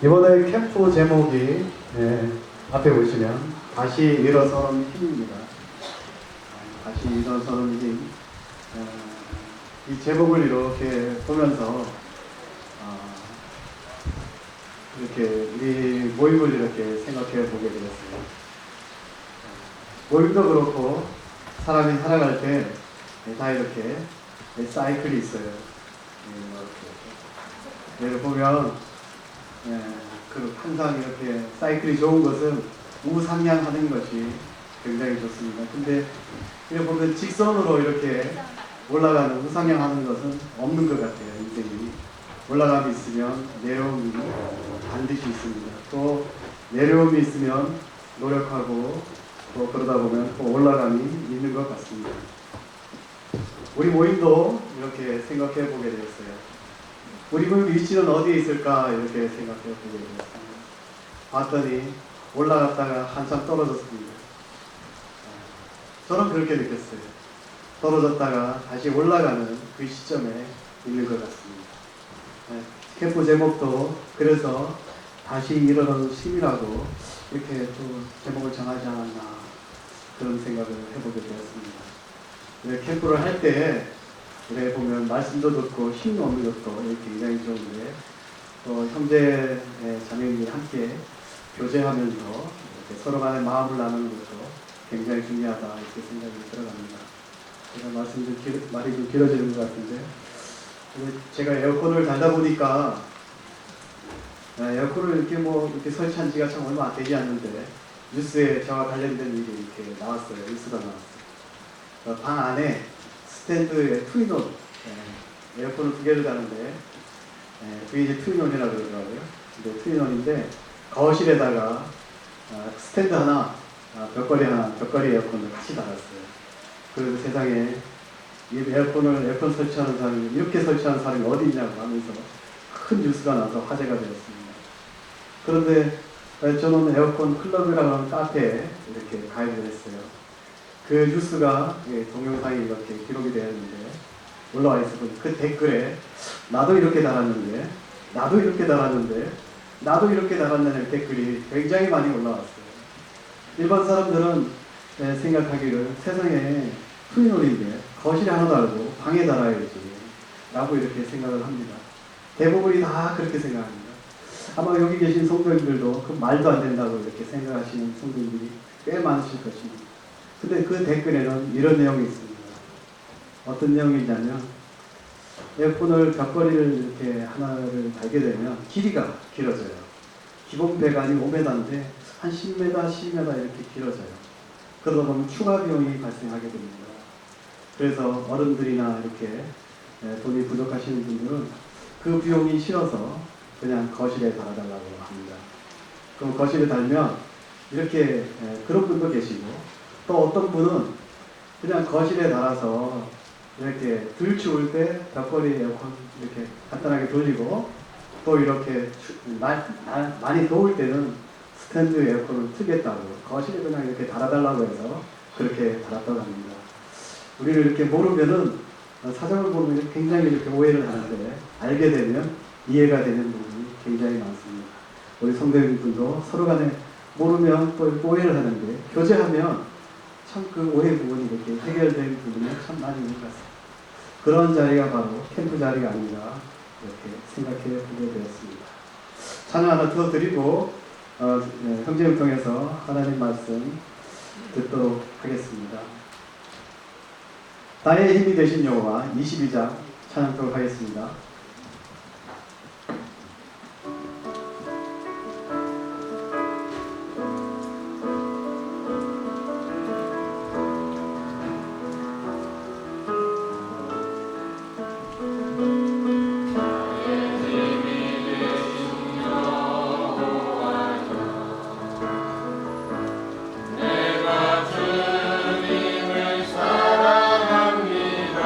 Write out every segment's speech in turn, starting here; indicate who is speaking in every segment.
Speaker 1: 이번에 캠프 제목이 앞에 보시면 다시 일어서는 힘입니다. 다시 일어서는 힘. 이 제목을 이렇게 보면서 이렇게 우리 모임을 이렇게 생각해 보게 되었습니다. 모임도 그렇고 사람이 살아갈 때 다 이렇게 사이클이 있어요. 예를 보면 항상 이렇게 사이클이 좋은 것은 우상향하는 것이 굉장히 좋습니다. 근데 이렇게 보면 직선으로 이렇게 올라가는 우상향하는 것은 없는 것 같아요. 인생이 올라감이 있으면 내려움이 반드시 있습니다. 또 내려움이 있으면 노력하고 또 그러다 보면 또 올라감이 있는 것 같습니다. 우리 모임도 이렇게 생각해 보게 되었어요. 우리 모임 위치는 어디에 있을까 이렇게 생각해 보게 되었습니다. 봤더니 올라갔다가 한참 떨어졌습니다. 저는 그렇게 느꼈어요. 떨어졌다가 다시 올라가는 그 시점에 있는 것 같습니다. 캠프 제목도 그래서 다시 일어나는 힘이라고 이렇게 또 제목을 정하지 않았나 그런 생각을 해보게 되었습니다. 캠프를 할 때 그래 보면 말씀도 듣고 힘 얻는 것도 굉장히 좋은데 또 형제 자매님이 함께 교제하면서 이렇게 서로 간의 마음을 나누는 것도 굉장히 중요하다 이렇게 생각이 들어갑니다. 제가 말이 좀 길어지는 것 같은데 제가 에어컨을 달다 보니까 에어컨을 이렇게 설치한 지가 참 얼마 안 되지 않는데 뉴스에 저와 관련된 일이 이렇게 나왔어요. 뉴스가 나왔어요. 방 안에 스탠드에 투인온 에어컨을 두 개를 다는데 그게 이제 투인온이라고 그러더라고요. 근데 투인온인데 거실에다가 스탠드 하나, 벽걸이 에어컨을 같이 달았어요. 그리고 세상에 이 에어컨 설치하는 사람이 이렇게 설치하는 사람이 어디 있냐고 하면서 큰 뉴스가 나서 화제가 되었습니다. 그런데 저는 에어컨 클럽이라고 하는 카페에 이렇게 가입을 했어요. 그 뉴스가 동영상이 이렇게 기록이 되었는데 올라와 있었고 그 댓글에 나도 이렇게 달았는데 나도 이렇게 달았다는 댓글이 굉장히 많이 올라왔어요. 일반 사람들은 생각하기를 세상에 투인홀인데 거실에 하나 달고 방에 달아야지 라고 이렇게 생각을 합니다. 대부분이 다 그렇게 생각합니다. 아마 여기 계신 성도님들도 그 말도 안 된다고 이렇게 생각하시는 성도님들이 꽤 많으실 것입니다. 근데 그 댓글에는 이런 내용이 있습니다. 어떤 내용이 있냐면 에어컨을 벽걸이를 이렇게 하나를 달게 되면 길이가 길어져요. 기본 배관이 5m인데 한 10m, 12m 이렇게 길어져요. 그러다 보면 추가 비용이 발생하게 됩니다. 그래서 어른들이나 이렇게 돈이 부족하시는 분들은 그 비용이 싫어서 그냥 거실에 달아달라고 합니다. 그럼 거실에 달면 이렇게 그런 분도 계시고 또 어떤 분은 그냥 거실에 달아서 이렇게 덜 추울 때 벽걸이 에어컨 이렇게 간단하게 돌리고 또 이렇게 많이 더울 때는 스탠드 에어컨을 틀겠다고 거실에 그냥 이렇게 달아달라고 해서 그렇게 달았다고 합니다. 우리를 이렇게 모르면은 사정을 모르면 굉장히 이렇게 오해를 하는데 알게 되면 이해가 되는 부분이 굉장히 많습니다. 우리 성도님들도 서로 간에 모르면 또 오해를 하는데 교제하면 참 그 오해 부분이 이렇게 해결된 부분이 참 많이 있는 것 같습니다. 그런 자리가 바로 캠프 자리가 아닌가 이렇게 생각해 보게 되었습니다. 찬양 하나 더 드리고 형제를 통해서 하나님 말씀 듣도록 하겠습니다. 나의 힘이 되신 여호와 22장 찬양하도록 하겠습니다.
Speaker 2: 주님을 사랑합니다.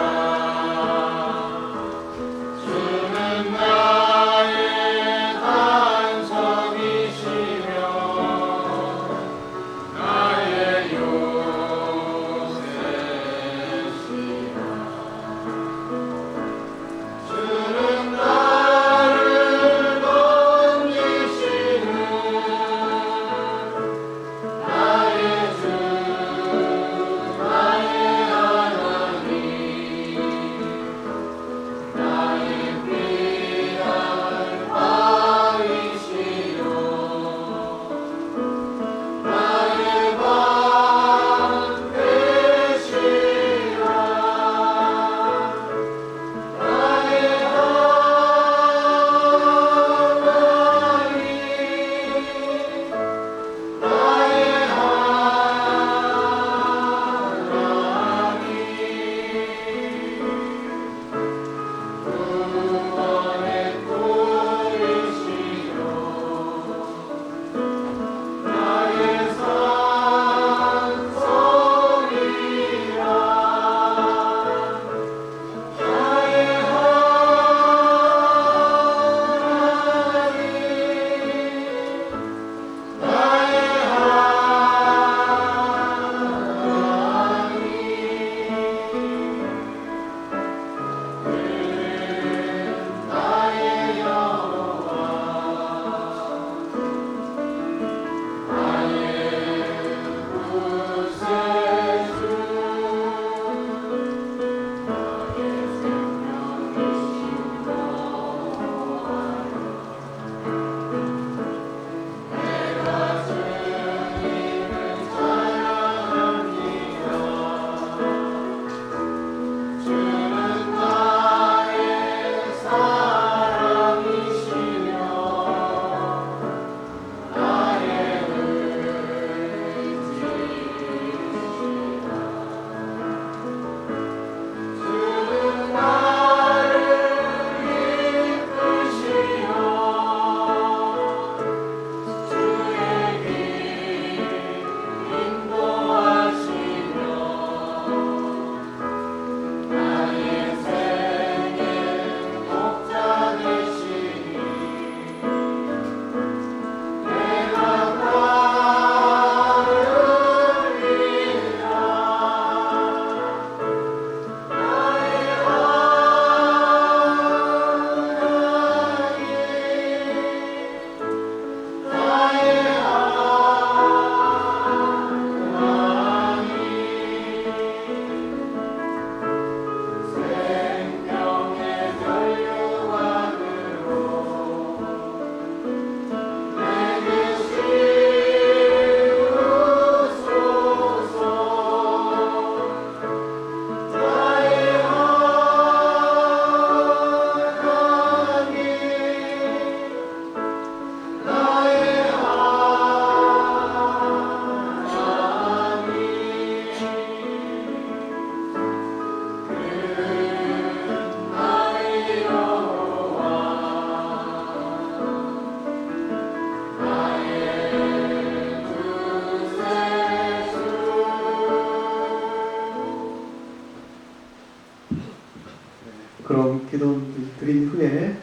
Speaker 1: 기도 드린 후에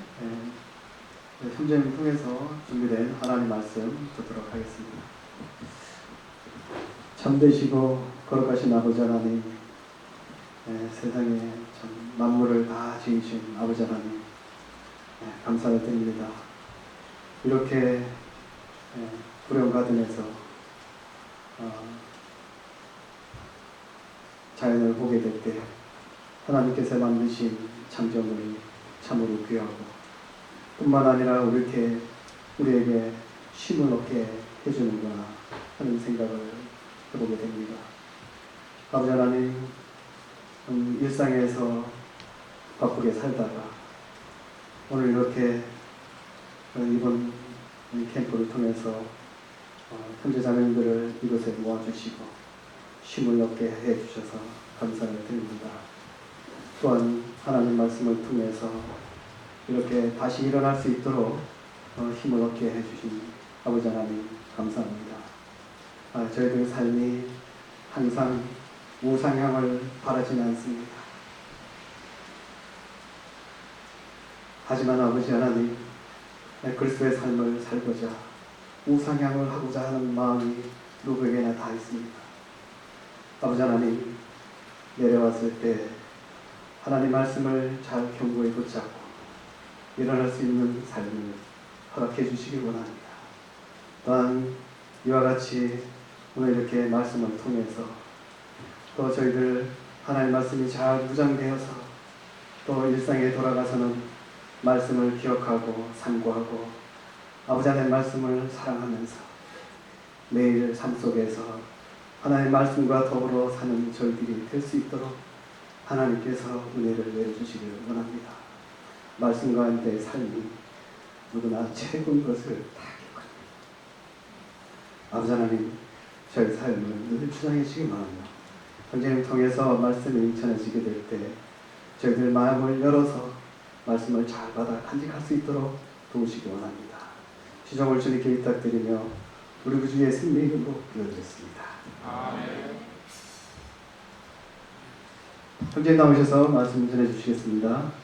Speaker 1: 형제님 통해서 준비된 하나님 말씀 듣도록 하겠습니다. 참되시고 거룩하신 아버지 하나님, 세상에 참 만물을 다 지으신 아버지 하나님, 감사를 드립니다. 이렇게 불행 가든에서 자연을 보게 될 때 하나님께서 만드신 창조물이 참으로 귀하고, 뿐만 아니라 우리에게 쉼을 얻게 해주는구나 하는 생각을 해보게 됩니다. 아버지 하나님, 일상에서 바쁘게 살다가 오늘 이렇게 이번 캠프를 통해서 형제 자매들을 이곳에 모아주시고 쉼을 얻게 해주셔서 감사를 드립니다. 또한 하나님 말씀을 통해서 이렇게 다시 일어날 수 있도록 힘을 얻게 해주신 아버지 하나님 감사합니다. 저희들의 삶이 항상 우상향을 바라지는 않습니다. 하지만 아버지 하나님, 그리스도의 삶을 살고자 우상향을 하고자 하는 마음이 누구에게나 다 있습니다. 아버지 하나님, 내려왔을 때 하나님 말씀을 잘 견고히 붙잡고 일어날 수 있는 삶을 허락해 주시길 원합니다. 또한 이와 같이 오늘 이렇게 말씀을 통해서 또 저희들 하나님 말씀이 잘 무장되어서 또 일상에 돌아가서는 말씀을 기억하고 삼고하고 아버지 하나님 말씀을 사랑하면서 매일 삶 속에서 하나님 말씀과 더불어 사는 저희들이 될 수 있도록 하나님께서 은혜를 내려주시길 원합니다. 말씀과 함께 삶이 누구나 최고인 것을 다 기억합니다. 아버지 하나님, 저희 삶을 늘 주장해 주시기 바랍니다. 형제님 통해서 말씀이 전해지게 될 때 저희들 마음을 열어서 말씀을 잘 받아 간직할 수 있도록 도우시기 원합니다. 시종을 주님께 부탁드리며 우리 구주의 승리 이름으로 기도드렸습니다. 아멘. 형제님 나오셔서 말씀 전해 주시겠습니다.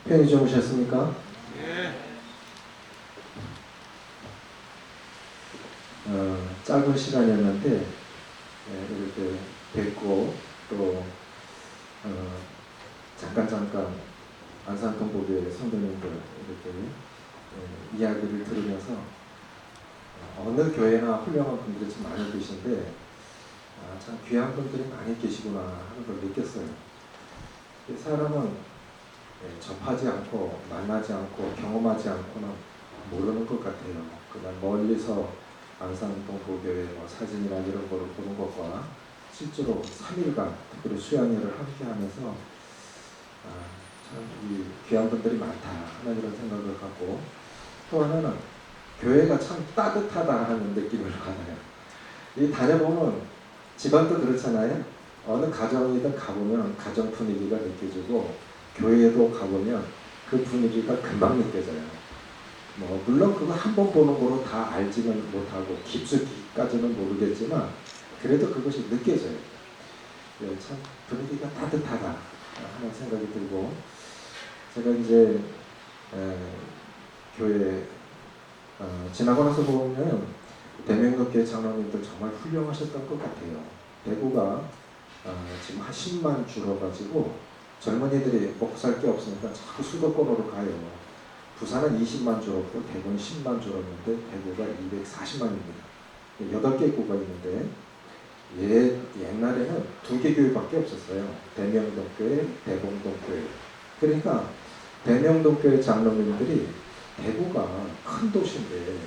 Speaker 2: 편히 주무셨습니까?
Speaker 3: 네.
Speaker 2: 짧은 시간이었는데 이렇게 뵙고 또 잠깐 안산동보교회 성도님들 이렇게 이야기를 들으면서 어느 교회나 훌륭한 분들이 참 많이 계신데 참 귀한 분들이 많이 계시구나 하는 걸 느꼈어요. 사람은 접하지 않고 만나지 않고 경험하지 않고는 모르는 것 같아요. 그냥 멀리서 안산동보교회 사진이나 이런 거를 보는 것과 실제로 3일간 특별히 수양회를 함께 하면서 참 이 귀한 분들이 많다 하는 이런 생각을 갖고, 또 하나는 교회가 참 따뜻하다 하는 느낌을 받아요. 이 다녀보면 집안도 그렇잖아요. 어느 가정이든 가보면 가정 분위기가 느껴지고 교회에도 가보면 그 분위기가 금방 느껴져요. 물론 그거 한 번 보는 거로 다 알지는 못하고 깊숙이까지는 모르겠지만 그래도 그것이 느껴져요. 참 분위기가 따뜻하다 하는 생각이 들고, 제가 이제 교회 지나고 나서 보면 대명교회 장로님들 정말 훌륭하셨던 것 같아요. 대구가 지금 한 10만 줄어가지고 젊은이들이 먹고 살 게 없으니까 자꾸 수도권으로 가요. 부산은 20만 줄었고 대구는 10만 줄었는데 대구가 240만입니다. 8개 구가 있는데 옛날에는 2개 교회밖에 없었어요. 대명동교회, 대봉동교회. 그러니까 대명동교회 장로님들이 대구가 큰 도시인데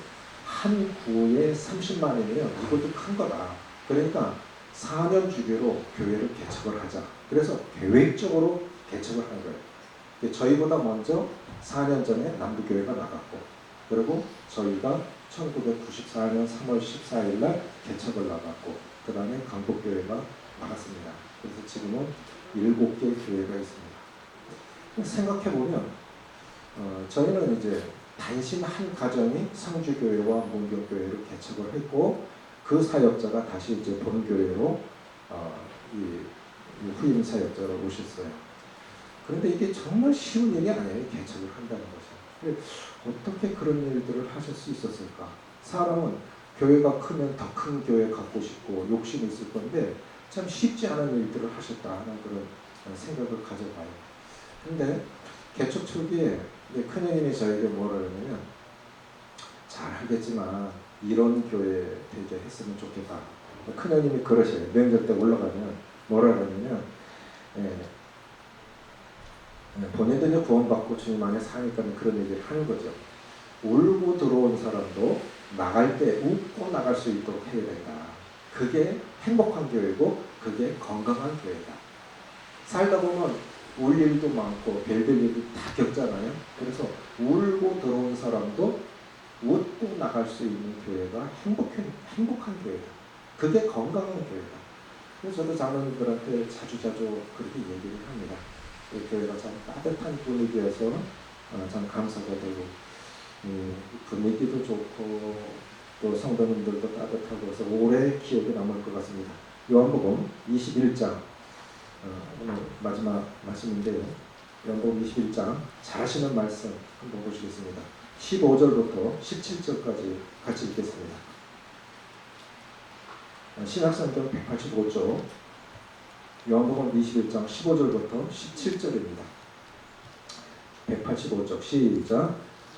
Speaker 2: 한 구에 30만이면 이것도 큰 거다. 그러니까 4년 주기로 교회를 개척을 하자. 그래서 계획적으로 개척을 한 거예요. 저희보다 먼저 4년 전에 남부교회가 나갔고, 그리고 저희가 1994년 3월 14일 날 개척을 나갔고, 그 다음에 강북교회가 나갔습니다. 그래서 지금은 7개 교회가 있습니다. 생각해보면 저희는 이제 단신 한 가정이 성주교회와 문경교회로 개척을 했고 그 사역자가 다시 이제 본교회로 이 후임 사역자로 오셨어요. 그런데 이게 정말 쉬운 일이 아니에요. 개척을 한다는 것이. 어떻게 그런 일들을 하실 수 있었을까? 사람은 교회가 크면 더 큰 교회 갖고 싶고 욕심이 있을 건데 참 쉽지 않은 일들을 하셨다 하는 그런 생각을 가져봐요. 근데 개척 초기에 큰형님이 저에게 뭐라 그러냐면 잘 하겠지만 이런 교회 되게 했으면 좋겠다. 큰형님이 그러셔요. 명절 때 올라가면 뭐라 그러냐면 본인들이 구원받고 주님 안에 사니까 그런 얘기를 하는 거죠. 울고 들어온 사람도 나갈 때 웃고 나갈 수 있도록 해야 된다. 그게 행복한 교회고 그게 건강한 교회다. 살다 보면 울 일도 많고 별별 일도 다 겪잖아요. 그래서 울고 들어온 사람도 웃고 나갈 수 있는 교회가 행복한 교회다. 그게 건강한 교회다. 그래서 저도 자녀들한테 자주자주 그렇게 얘기를 합니다. 그 교회가 참 따뜻한 분위기여서 참 감사가 되고 분위기도 좋고 또 성도님들도 따뜻하고 해서 오래 기억에 남을 것 같습니다. 요한복음 21장 오늘 마지막 말씀인데요. 요한복음 21장 잘 아시는 말씀 한번 보시겠습니다. 15절부터 17절까지 같이 읽겠습니다. 신약성경 185쪽 요한복음 21장 15절부터 17절입니다. 185쪽 시작.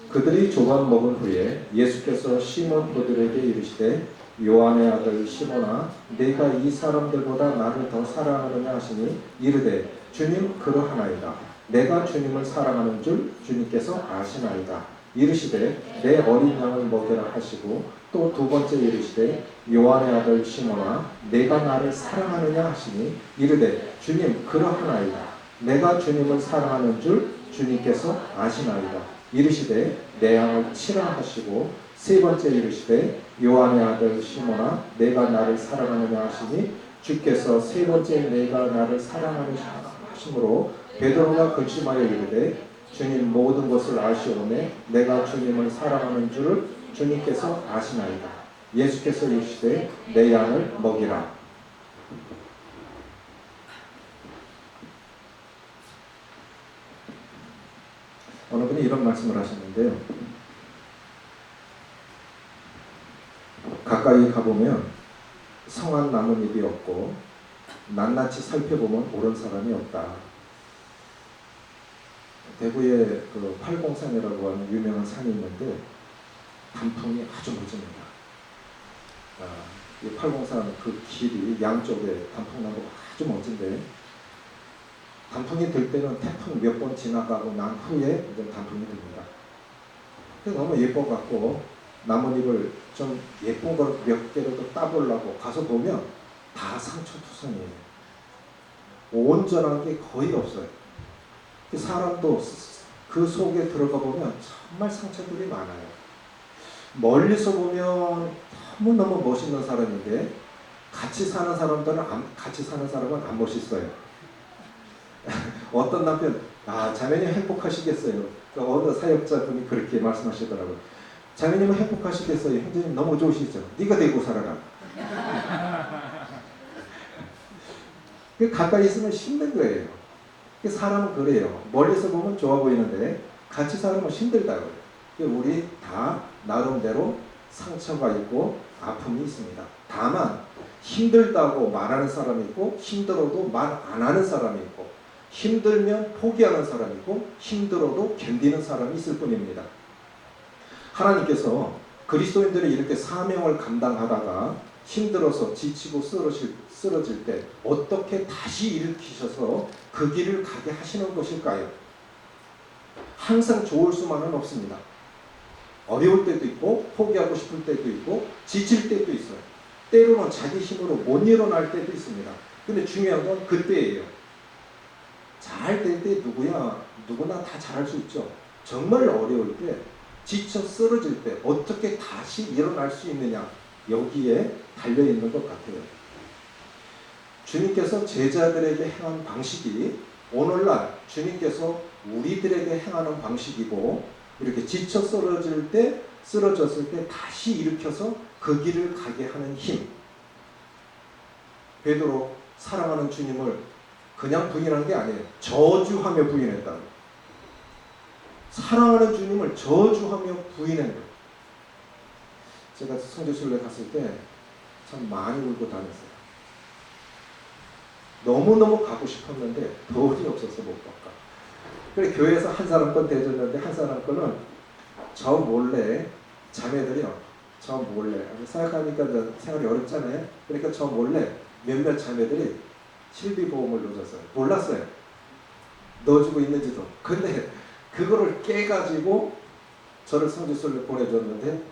Speaker 2: 그들이 조각 먹은 후에 예수께서 시몬 베드로에게 이르시되 요한의 아들 시몬아 내가 이 사람들보다 나를 더 사랑하느냐 하시니 이르되 주님 그러하나이다. 내가 주님을 사랑하는 줄 주님께서 아시나이다. 이르시되 내 어린 양을 먹여라 하시고 또 두 번째 이르시되 요한의 아들 시몬아 내가 나를 사랑하느냐 하시니 이르되 주님 그러하나이다. 내가 주님을 사랑하는 줄 주님께서 아시나이다. 이르시되 내 양을 치라 하시고 세 번째 이르시되 요한의 아들 시몬아 내가 나를 사랑하느냐 하시니 주께서 세 번째 내가 나를 사랑하느냐 하심으로 베드로가 근심하여 이르되 주님 모든 것을 아시오매 내가 주님을 사랑하는 줄을 주님께서 아시나이다. 예수께서 이르시되 내 양을 먹이라. 어느 분이 이런 말씀을 하셨는데요. 가까이 가보면 성한 나뭇잎이 없고 낱낱이 살펴보면 옳은 사람이 없다. 대구에 그 팔공산이라고 하는 유명한 산이 있는데 단풍이 아주 멋집니다. 이 팔공산 그 길이 양쪽에 단풍나무가 아주 멋진데 단풍이 들 때는 태풍 몇 번 지나가고 난 후에 이제 단풍이 듭니다. 그래서 너무 예뻐갖고 나뭇잎을 좀 예쁜 걸 몇 개라도 따보려고 가서 보면 다 상처투성이에요. 온전한 게 거의 없어요. 사람도 그 속에 들어가 보면 정말 상처들이 많아요. 멀리서 보면 너무너무 멋있는 사람인데 같이 사는 사람은 안 멋있어요. 어떤 남편, 자매님 행복하시겠어요. 어느 사역자분이 그렇게 말씀하시더라고요. 자매님은 행복하시겠어요. 형제님 너무 좋으시죠. 네가 되고 살아라. 가까이 있으면 힘든 거예요. 사람은 그래요. 멀리서 보면 좋아 보이는데 같이 살면 힘들다고요. 우리 다 나름대로 상처가 있고 아픔이 있습니다. 다만 힘들다고 말하는 사람이 있고 힘들어도 말 안 하는 사람이 있고 힘들면 포기하는 사람이 있고 힘들어도 견디는 사람이 있을 뿐입니다. 하나님께서 그리스도인들이 이렇게 사명을 감당하다가 힘들어서 지치고 쓰러질 때 어떻게 다시 일으키셔서 그 길을 가게 하시는 것일까요? 항상 좋을 수만은 없습니다. 어려울 때도 있고 포기하고 싶을 때도 있고 지칠 때도 있어요. 때로는 자기 힘으로 못 일어날 때도 있습니다. 근데 중요한 건 그때예요. 잘 될 때 누구나 다 잘할 수 있죠. 정말 어려울 때 지쳐 쓰러질 때 어떻게 다시 일어날 수 있느냐, 여기에 달려있는 것 같아요. 주님께서 제자들에게 행한 방식이 오늘날 주님께서 우리들에게 행하는 방식이고, 이렇게 지쳐 쓰러졌을 때 다시 일으켜서 그 길을 가게 하는 힘. 베드로 사랑하는 주님을 그냥 부인한 게 아니에요. 저주하며 부인했다. 사랑하는 주님을 저주하며 부인한 거예요. 제가 성지순례 갔을 때 참 많이 울고 다녔어요. 너무너무 가고 싶었는데 돈이 없어서 못 갔다. 그래 교회에서 한 사람 건 대줬는데 한 사람 거는 저 몰래 자매들이요. 저 몰래 생각하니까 생활이 어렵잖아요. 그러니까 저 몰래 몇몇 자매들이 실비보험을 넣어줬어요. 몰랐어요. 넣어주고 있는지도. 근데 그거를 깨가지고 저를 성지순례 보내줬는데,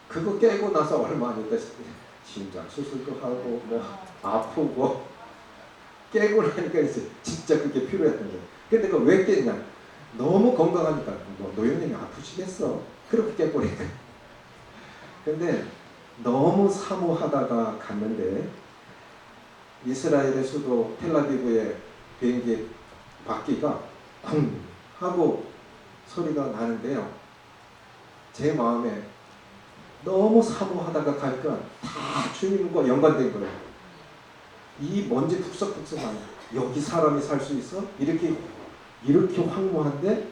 Speaker 2: 그거 깨고 나서 얼마 안 있다 심장 수술도 하고 뭐 아프고 깨고 나니까 이제 진짜 그게 필요했던 거예요. 근데 그거 왜 깼냐? 너무 건강하니까. 뭐 노영님이 아프시겠어? 그렇게 깨버리니까. 근데 너무 사모하다가 갔는데 이스라엘의 수도 텔아비브의 비행기 바퀴가 쿵 하고 소리가 나는데요. 제 마음에 너무 사모하다가 가니까 다 주님과 연관된 거예요. 이 먼지 푹석푹석한 여기 사람이 살 수 있어? 이렇게 황무한데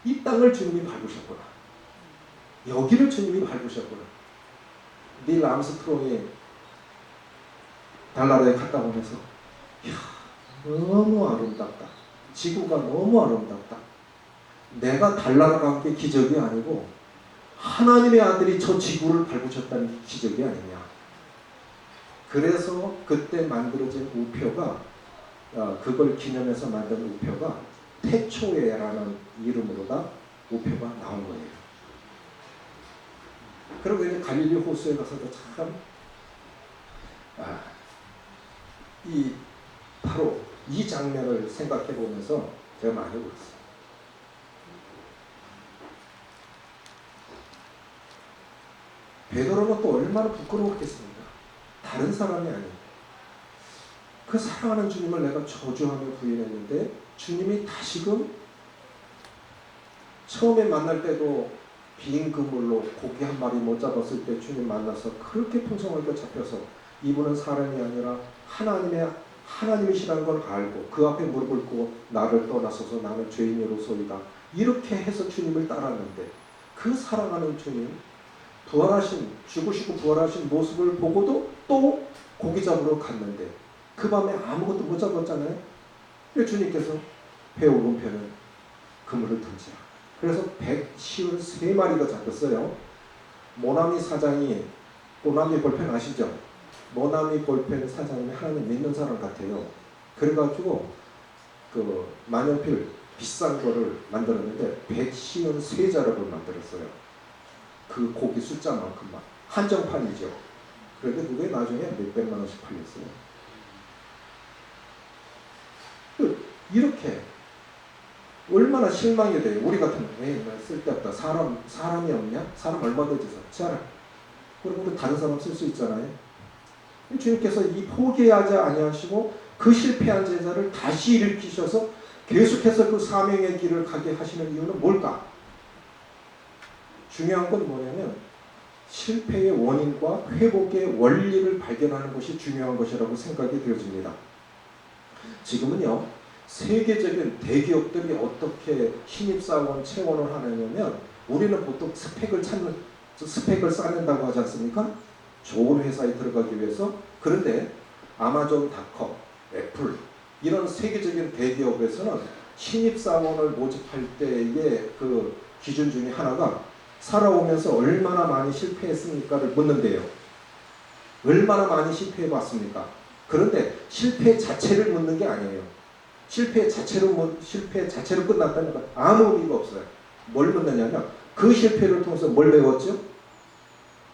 Speaker 2: 이 땅을 주님이 밟으셨구나. 여기를 주님이 밟으셨구나. 닐 암스트롱이 달나라에 갔다 오면서 이야, 너무 아름답다. 지구가 너무 아름답다. 내가 달나라 간 게 기적이 아니고 하나님의 아들이 저 지구를 밟으셨다는 기적이 아니냐. 그래서 그때 만들어진 우표가 그걸 기념해서 만든 우표가 태초에라는 이름으로다 우표가 나온 거예요. 그리고 이제 갈릴리 호수에 가서도 참 바로 이 장면을 생각해 보면서 제가 많이 울었어요. 베드로가 또 얼마나 부끄러웠겠습니까? 다른 사람이 아니에요. 그 사랑하는 주님을 내가 저주하며 부인했는데 주님이 다시금 처음에 만날 때도 빈 그물로 고기 한 마리 못 잡았을 때 주님 만나서 그렇게 풍성하게 잡혀서 이분은 사람이 아니라 하나님이시라는 걸 알고 그 앞에 무릎을 꿇고 나를 떠나서서 나는 죄인으로소이다. 이렇게 해서 주님을 따랐는데 그 사랑하는 주님 죽으시고 부활하신 모습을 보고도 또 고기 잡으러 갔는데 그 밤에 아무것도 못 잡았잖아요. 주님께서 배 오른편은 그물을 던지라. 그래서 153마리가 잡혔어요. 모나미 사장이, 모나미 볼펜 아시죠? 모나미 볼펜 사장이 하나님 믿는 사람 같아요. 그래가지고 그 만연필 비싼 거를 만들었는데 153자락을 만들었어요. 그 고기 숫자만큼만. 한정판이죠. 그런데 그게 나중에 몇백만 원씩 팔렸어요. 이렇게 얼마나 실망이 돼요. 우리 같으면 쓸데없다. 사람이 없냐? 사람 얼마든지 써. 그리고 다른 사람 쓸 수 있잖아요. 주님께서 이 포기하지 아니하시고 그 실패한 제자를 다시 일으키셔서 계속해서 그 사명의 길을 가게 하시는 이유는 뭘까? 중요한 건 뭐냐면 실패의 원인과 회복의 원리를 발견하는 것이 중요한 것이라고 생각이 되어집니다. 지금은요, 세계적인 대기업들이 어떻게 신입사원 채용을 하느냐면 우리는 보통 스펙을 쌓는다고 하지 않습니까? 좋은 회사에 들어가기 위해서. 그런데 아마존닷컴, 애플 이런 세계적인 대기업에서는 신입사원을 모집할 때의 그 기준 중에 하나가 살아오면서 얼마나 많이 실패했습니까를 묻는데요. 얼마나 많이 실패해봤습니까? 그런데 실패 자체를 묻는 게 아니에요. 실패 자체로 끝났다는 건 아무 의미가 없어요. 뭘 묻느냐면 그 실패를 통해서 뭘 배웠죠?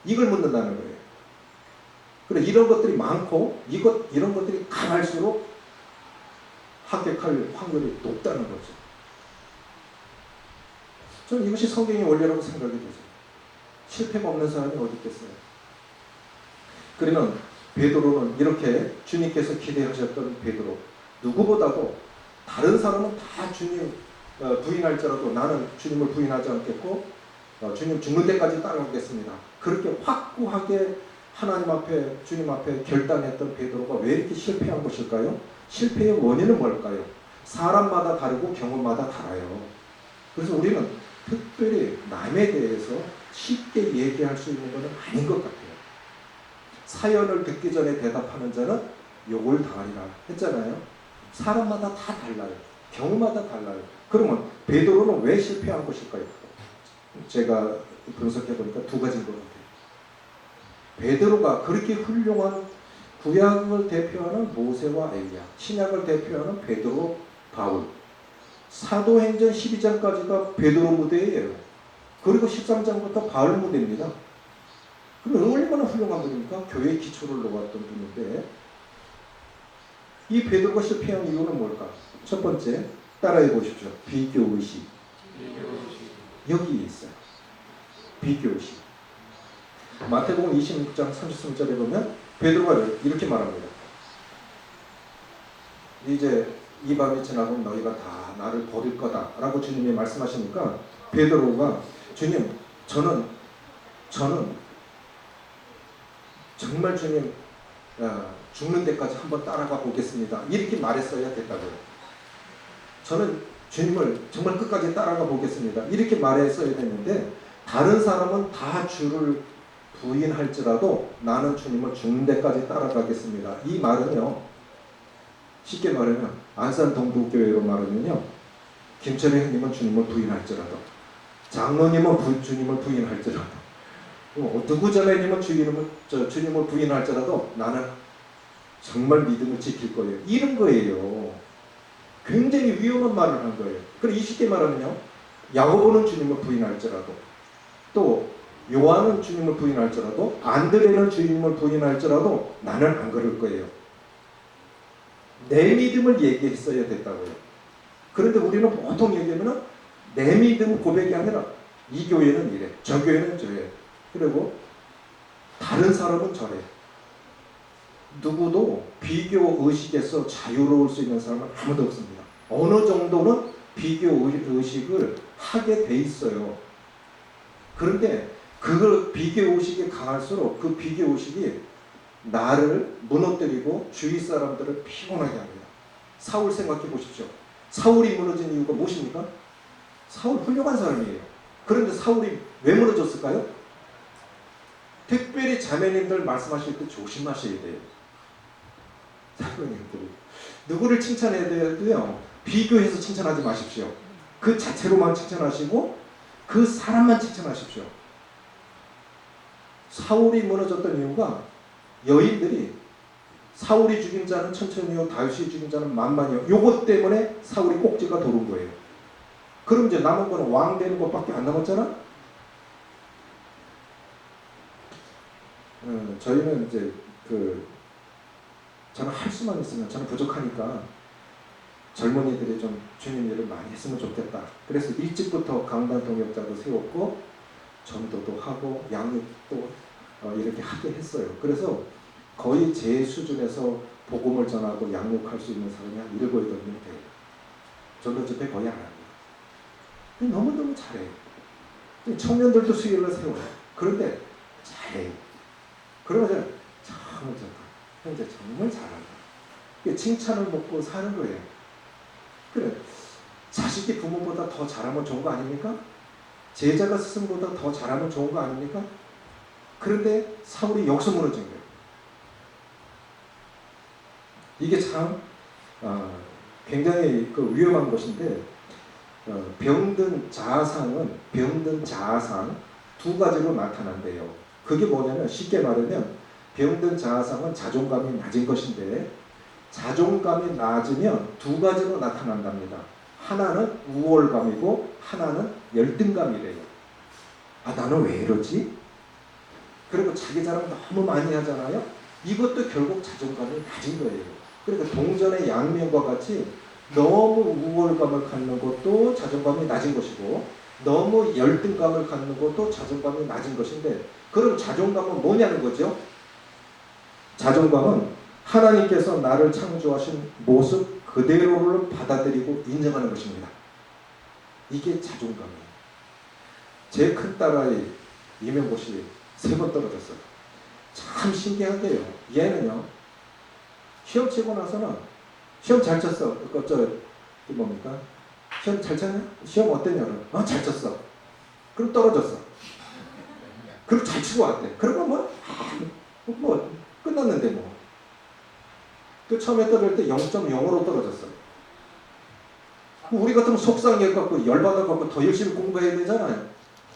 Speaker 2: 이걸 묻는다는 거예요. 그래 이런 것들이 많고 이런 것들이 강할수록 합격할 확률이 높다는 거죠. 저는 이것이 성경의 원리라고 생각이 되죠. 실패가 없는 사람이 어디 있겠어요. 그러면 베드로는 이렇게 주님께서 기대하셨던 베드로, 누구보다도 다른 사람은 다 주님 부인할지라도 나는 주님을 부인하지 않겠고 주님 죽는 데까지 따라가겠습니다. 그렇게 확고하게 하나님 앞에 주님 앞에 결단했던 베드로가 왜 이렇게 실패한 것일까요? 실패의 원인은 뭘까요? 사람마다 다르고 경험마다 달라요. 그래서 우리는 특별히 남에 대해서 쉽게 얘기할 수 있는 것은 아닌 것 같아요. 사연을 듣기 전에 대답하는 자는 욕을 당하리라 했잖아요. 사람마다 다 달라요. 경우마다 달라요. 그러면 베드로는 왜 실패한 것일까요? 제가 분석해 보니까 두 가지인 것 같아요. 베드로가 그렇게 훌륭한 구약을 대표하는 모세와 엘리야, 신약을 대표하는 베드로, 바울, 사도행전 12장까지가 베드로 무대예요. 그리고 13장부터 바울 무대입니다. 그럼 얼마나 훌륭한 분입니까? 교회의 기초를 놓았던 분인데 이 베드로가 실패한 이유는 뭘까? 첫 번째, 따라해 보십시오. 비교의식. 여기 있어요. 비교의식. 마태복음 26장 33절에 보면 베드로가 이렇게 말합니다. 이제 이 밤이 지나면 너희가 다 나를 버릴 거다 라고 주님이 말씀하시니까 베드로가 주님 저는 정말 주님 죽는 데까지 한번 따라가 보겠습니다. 이렇게 말했어야 됐다고요. 저는 주님을 정말 끝까지 따라가 보겠습니다. 이렇게 말했어야 됐는데 다른 사람은 다 주를 부인할지라도 나는 주님을 죽는 데까지 따라가겠습니다. 이 말은요. 쉽게 말하면 안산 동부교회로 말하면요. 김철희 형님은 주님을 부인할지라도 장로님은 주님을 부인할지라도 누구 자매님은 주님을 부인할지라도 나는 정말 믿음을 지킬 거예요. 이런 거예요. 굉장히 위험한 말을 한 거예요. 그리고 쉽게 말하면요. 야고보는 주님을 부인할지라도 또 요한은 주님을 부인할지라도 안드레는 주님을 부인할지라도 나는 안 그럴 거예요. 내 믿음을 얘기했어야 됐다고요. 그런데 우리는 보통 얘기하면 내 믿음 고백이 아니라 이 교회는 이래, 저 교회는 저래, 그리고 다른 사람은 저래. 누구도 비교 의식에서 자유로울 수 있는 사람은 아무도 없습니다. 어느 정도는 비교 의식을 하게 돼 있어요. 그런데 그 비교 의식이 강할수록 그 비교 의식이 나를 무너뜨리고 주위 사람들을 피곤하게 합니다. 사울 생각해 보십시오. 사울이 무너진 이유가 무엇입니까? 사울 훌륭한 사람이에요. 그런데 사울이 왜 무너졌을까요? 특별히 자매님들 말씀하실 때 조심하셔야 돼요. 사모님들 누구를 칭찬해야 돼도요. 비교해서 칭찬하지 마십시오. 그 자체로만 칭찬하시고 그 사람만 칭찬하십시오. 사울이 무너졌던 이유가 여인들이 사울이 죽인 자는 천천히요 다윗이 죽인 자는 만만히요 요것 때문에 사울이 꼭지가 도는 거예요. 그럼 이제 남은 거는 왕 되는 것밖에 안 남았잖아. 저희는 이제 저는 할 수만 있으면 저는 부족하니까 젊은이들이 좀 주님 일을 많이 했으면 좋겠다. 그래서 일찍부터 강단 동역자도 세웠고 전도도 하고 양육도 이렇게 하게 했어요. 그래서 거의 제 수준에서 복음을 전하고 양육할 수 있는 사람이 한 7, 8명 돼요. 전도 집회 거의 안 합니다. 너무너무 잘해요. 청년들도 수요일날 세워요. 그런데 잘해요. 그러면 정말 좋다. 현재 정말 잘한다. 칭찬을 먹고 사는 거예요. 그래, 자식이 부모보다 더 잘하면 좋은 거 아닙니까? 제자가 스승보다 더 잘하면 좋은 거 아닙니까? 그런데 사울이 여기서 무너진 거예요. 이게 참 굉장히 위험한 것인데 병든 자아상 두 가지로 나타난대요. 그게 뭐냐면 쉽게 말하면 병든 자아상은 자존감이 낮은 것인데 자존감이 낮으면 두 가지로 나타난답니다. 하나는 우월감이고 하나는 열등감이래요. 아 나는 왜 이러지? 그리고 자기 자랑 너무 많이 하잖아요. 이것도 결국 자존감이 낮은 거예요. 그러니까 동전의 양면과 같이 너무 우월감을 갖는 것도 자존감이 낮은 것이고 너무 열등감을 갖는 것도 자존감이 낮은 것인데 그럼 자존감은 뭐냐는 거죠? 자존감은 하나님께서 나를 창조하신 모습 그대로를 받아들이고 인정하는 것입니다. 이게 자존감이에요. 제 큰 딸아이 이명고시 3번 떨어졌어요. 참 신기하게요. 얘는요, 시험 치고 나서는 시험 잘 쳤어. 뭡니까? 시험 잘 쳤냐? 시험 어땠냐? 잘 쳤어. 그럼 떨어졌어. 그리고 잘 치고 왔대. 그러면 뭐 끝났는데 뭐. 그 처음에 떨어질 때 0.0으로 떨어졌어. 우리 같으면 속상해갖고 열받아갖고 더 열심히 공부해야 되잖아요.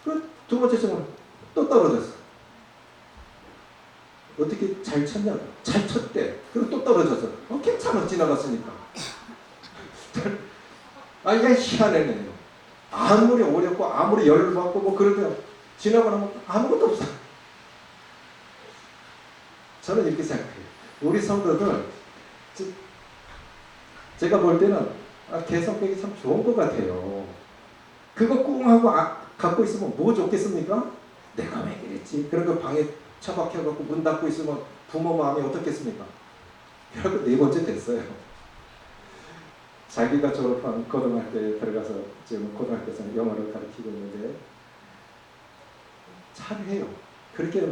Speaker 2: 그 두 번째 시험은 또 떨어졌어. 어떻게 잘 쳤냐? 잘 쳤대. 그리고 또 떨어졌어. 괜찮아, 지나갔으니까. 이게 희한해요. 아무리 어렵고 아무리 열받고 뭐 그러면 지나가면 아무것도 없어. 저는 이렇게 생각해요. 우리 성도들 제가 볼 때는 개성격이 참 좋은 것 같아요. 그거 꿍 하고 갖고 있으면 뭐 좋겠습니까? 내가 왜 그랬지? 그런 방에 처박혀갖고 문 닫고 있으면 부모 마음이 어떻겠습니까? 결국 4번째 됐어요. 자기가 졸업한 고등학교에 들어가서 지금 고등학교에서 영어를 가르치고 있는데 잘해요. 그렇게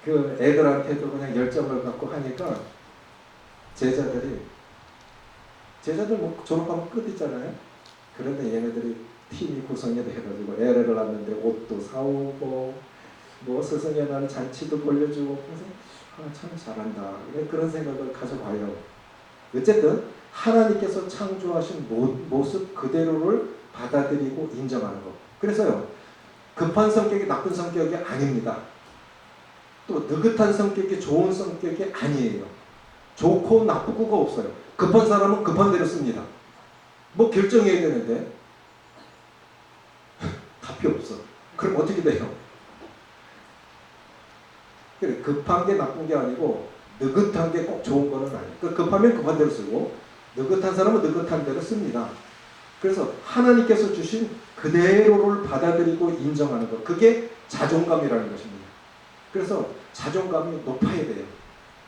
Speaker 2: 그 애들한테도 그냥 열정을 갖고 하니까 제자들 뭐 졸업하면 끝 있잖아요. 그런데 얘네들이 팀이 구성이 돼가지고 애를 낳는데 옷도 사오고 뭐 스승의 날 잔치도 벌려주고 그래서 참 잘한다 그런 생각을 가져봐요. 어쨌든 하나님께서 창조하신 모습 그대로를 받아들이고 인정하는 것. 그래서요, 급한 성격이 나쁜 성격이 아닙니다. 또 느긋한 성격이 좋은 성격이 아니에요. 좋고 나쁘고가 없어요. 급한 사람은 급한 대로 씁니다. 뭐 결정해야 되는데 답이 없어. 그럼 어떻게 돼요? 그래, 급한 게 나쁜 게 아니고 느긋한 게 꼭 좋은 거는 아니에요. 급하면 급한 대로 쓰고 느긋한 사람은 느긋한 대로 씁니다. 그래서 하나님께서 주신 그대로를 받아들이고 인정하는 것, 그게 자존감이라는 것입니다. 그래서 자존감이 높아야 돼요.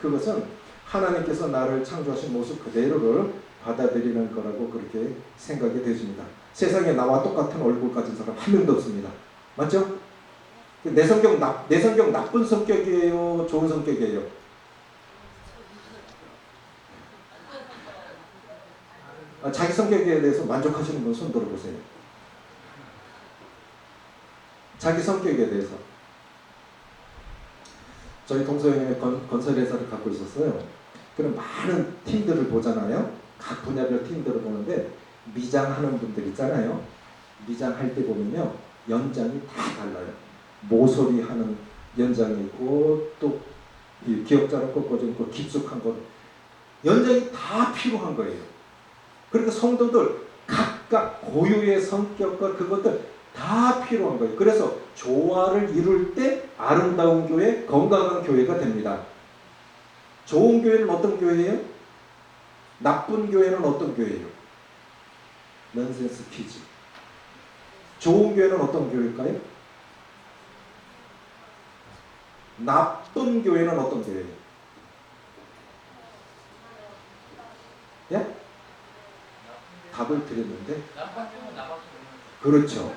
Speaker 2: 그것은 하나님께서 나를 창조하신 모습 그대로를 받아들이는 거라고 그렇게 생각이 되십니다. 세상에 나와 똑같은 얼굴 가진 사람 한 명도 없습니다. 맞죠? 내 성격 나쁜 성격이에요? 좋은 성격이에요? 자기 성격에 대해서 만족하시는 분 손 들어보세요. 자기 성격에 대해서. 저희 동서형님이 건설회사를 갖고 있었어요. 그럼 많은 팀들을 보잖아요. 각 분야별 팀들을 보는데 미장하는 분들 있잖아요. 미장할 때 보면요, 연장이 다 달라요. 모서리 하는 연장이 있고 또 기역자로 꺾어진 거 깊숙한 거 연장이 다 필요한 거예요. 그러니까 성도들 각각 고유의 성격과 그것들 다 필요한 거예요. 그래서 조화를 이룰 때 아름다운 교회, 건강한 교회가 됩니다. 좋은 교회는 어떤 교회예요? 나쁜 교회는 어떤 교회예요? 넌센스 퀴즈. 좋은 교회는 어떤 교회일까요? 나쁜 교회는 어떤 교회예요? 예? 답을 드렸는데 그렇죠.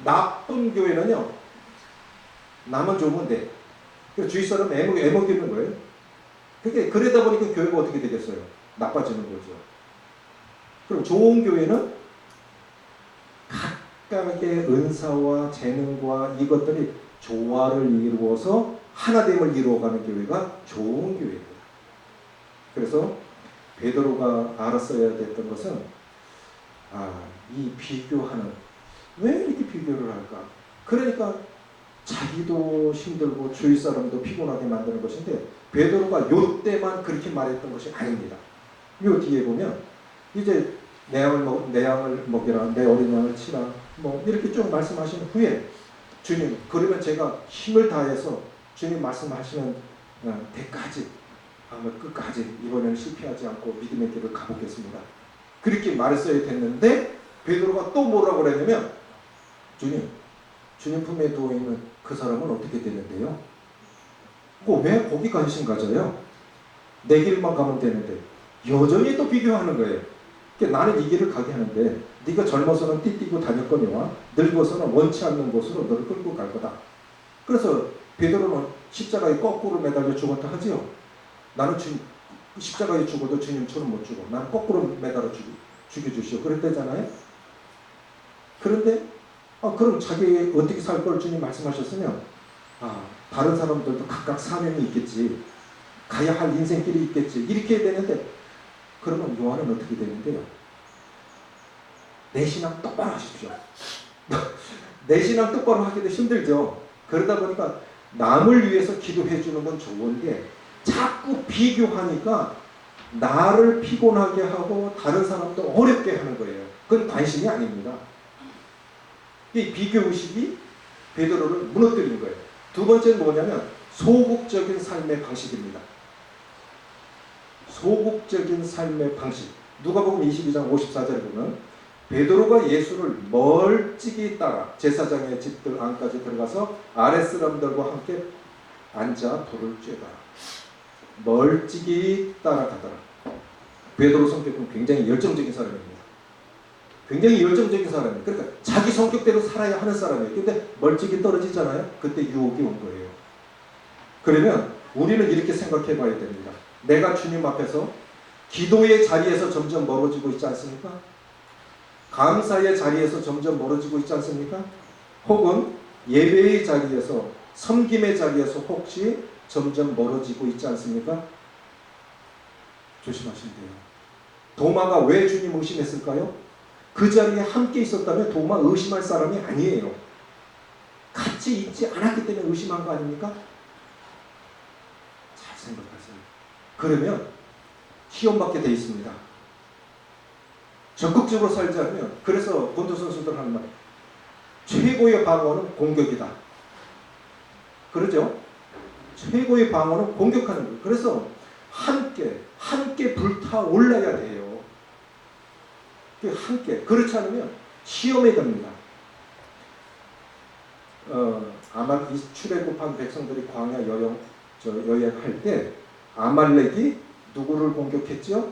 Speaker 2: 나쁜 교회는요, 나만 좋으면 돼. 주위 사람 애먹이는 거예요. 그러다 보니까 교회가 어떻게 되겠어요? 나빠지는 거죠. 그럼 좋은 교회는 각각의 은사와 재능과 이것들이 조화를 이루어서 하나됨을 이루어가는 교회가 좋은 교회입니다. 그래서 베드로가 알았어야 됐던 것은 이 비교하는, 왜 이렇게 비교를 할까? 그러니까 자기도 힘들고 주위 사람도 피곤하게 만드는 것인데 베드로가 요때만 그렇게 말했던 것이 아닙니다. 요 뒤에 보면 이제 내 양을 먹이라, 내 어린 양을 치라, 뭐 이렇게 쭉 말씀하신 후에 주님, 그러면 제가 힘을 다해서 주님 말씀하시는 데까지, 끝까지 이번에는 실패하지 않고 믿음의 길을 가보겠습니다. 그렇게 말했어야 됐는데 베드로가 또 뭐라고 그랬냐면, 주님 품에 누워있는 그 사람은 어떻게 되는데요? 왜 거기 관심 가져요? 내 길만 가면 되는데 여전히 또 비교하는 거예요. 그러니까 나는 이 길을 가게 하는데 네가 젊어서는 띠띠고 다녔거니와 늙어서는 원치 않는 곳으로 너를 끌고 갈 거다. 그래서 베드로는 십자가에 거꾸로 매달려 죽었다 하지요. 나는 십자가에 죽어도 주님처럼 못 죽어. 나는 거꾸로 매달아 죽여주시오. 그랬대잖아요. 그런데 그럼 자기 어떻게 살 걸 주님 말씀하셨으면 다른 사람들도 각각 사명이 있겠지. 가야 할 인생길이 있겠지. 이렇게 해야 되는데 그러면 요한은 어떻게 되는데요? 내 신앙 똑바로 하십시오. 내 신앙 똑바로 하기도 힘들죠. 그러다 보니까 남을 위해서 기도해 주는 건 좋은데 자꾸 비교하니까 나를 피곤하게 하고 다른 사람도 어렵게 하는 거예요. 그건 관심이 아닙니다. 이 비교의식이 베드로를 무너뜨린 거예요. 두 번째는 뭐냐면 소극적인 삶의 방식입니다. 소극적인 삶의 방식. 누가복음 22장 54절에 보면 베드로가 예수를 멀찍이 따라 제사장의 집들 안까지 들어가서 아랫사람들과 함께 앉아 돌을 쬐다. 멀찍이 따라가더라. 베드로 성격은 굉장히 열정적인 사람입니다. 굉장히 열정적인 사람이에요. 그러니까 자기 성격대로 살아야 하는 사람이에요. 근데 멀찍이 떨어지잖아요. 그때 유혹이 온 거예요. 그러면 우리는 이렇게 생각해 봐야 됩니다. 내가 주님 앞에서 기도의 자리에서 점점 멀어지고 있지 않습니까? 감사의 자리에서 점점 멀어지고 있지 않습니까? 혹은 예배의 자리에서 섬김의 자리에서 혹시 점점 멀어지고 있지 않습니까? 조심하시면 돼요. 도마가 왜 주님 의심했을까요? 그 자리에 함께 있었다면 도마 의심할 사람이 아니에요. 같이 있지 않았기 때문에 의심한 거 아닙니까? 잘 생각하세요. 그러면 시험받게 돼 있습니다. 적극적으로 살지 않으면, 그래서 권투 선수들 하는 말, 최고의 방어는 공격이다. 그러죠? 최고의 방어는 공격하는 거예요. 그래서 함께 불타올라야 돼요. 함께. 그렇지 않으면 시험에 됩니다. 아마 이 출애굽한 백성들이 광야 여행할 때 아말렉이 누구를 공격했죠?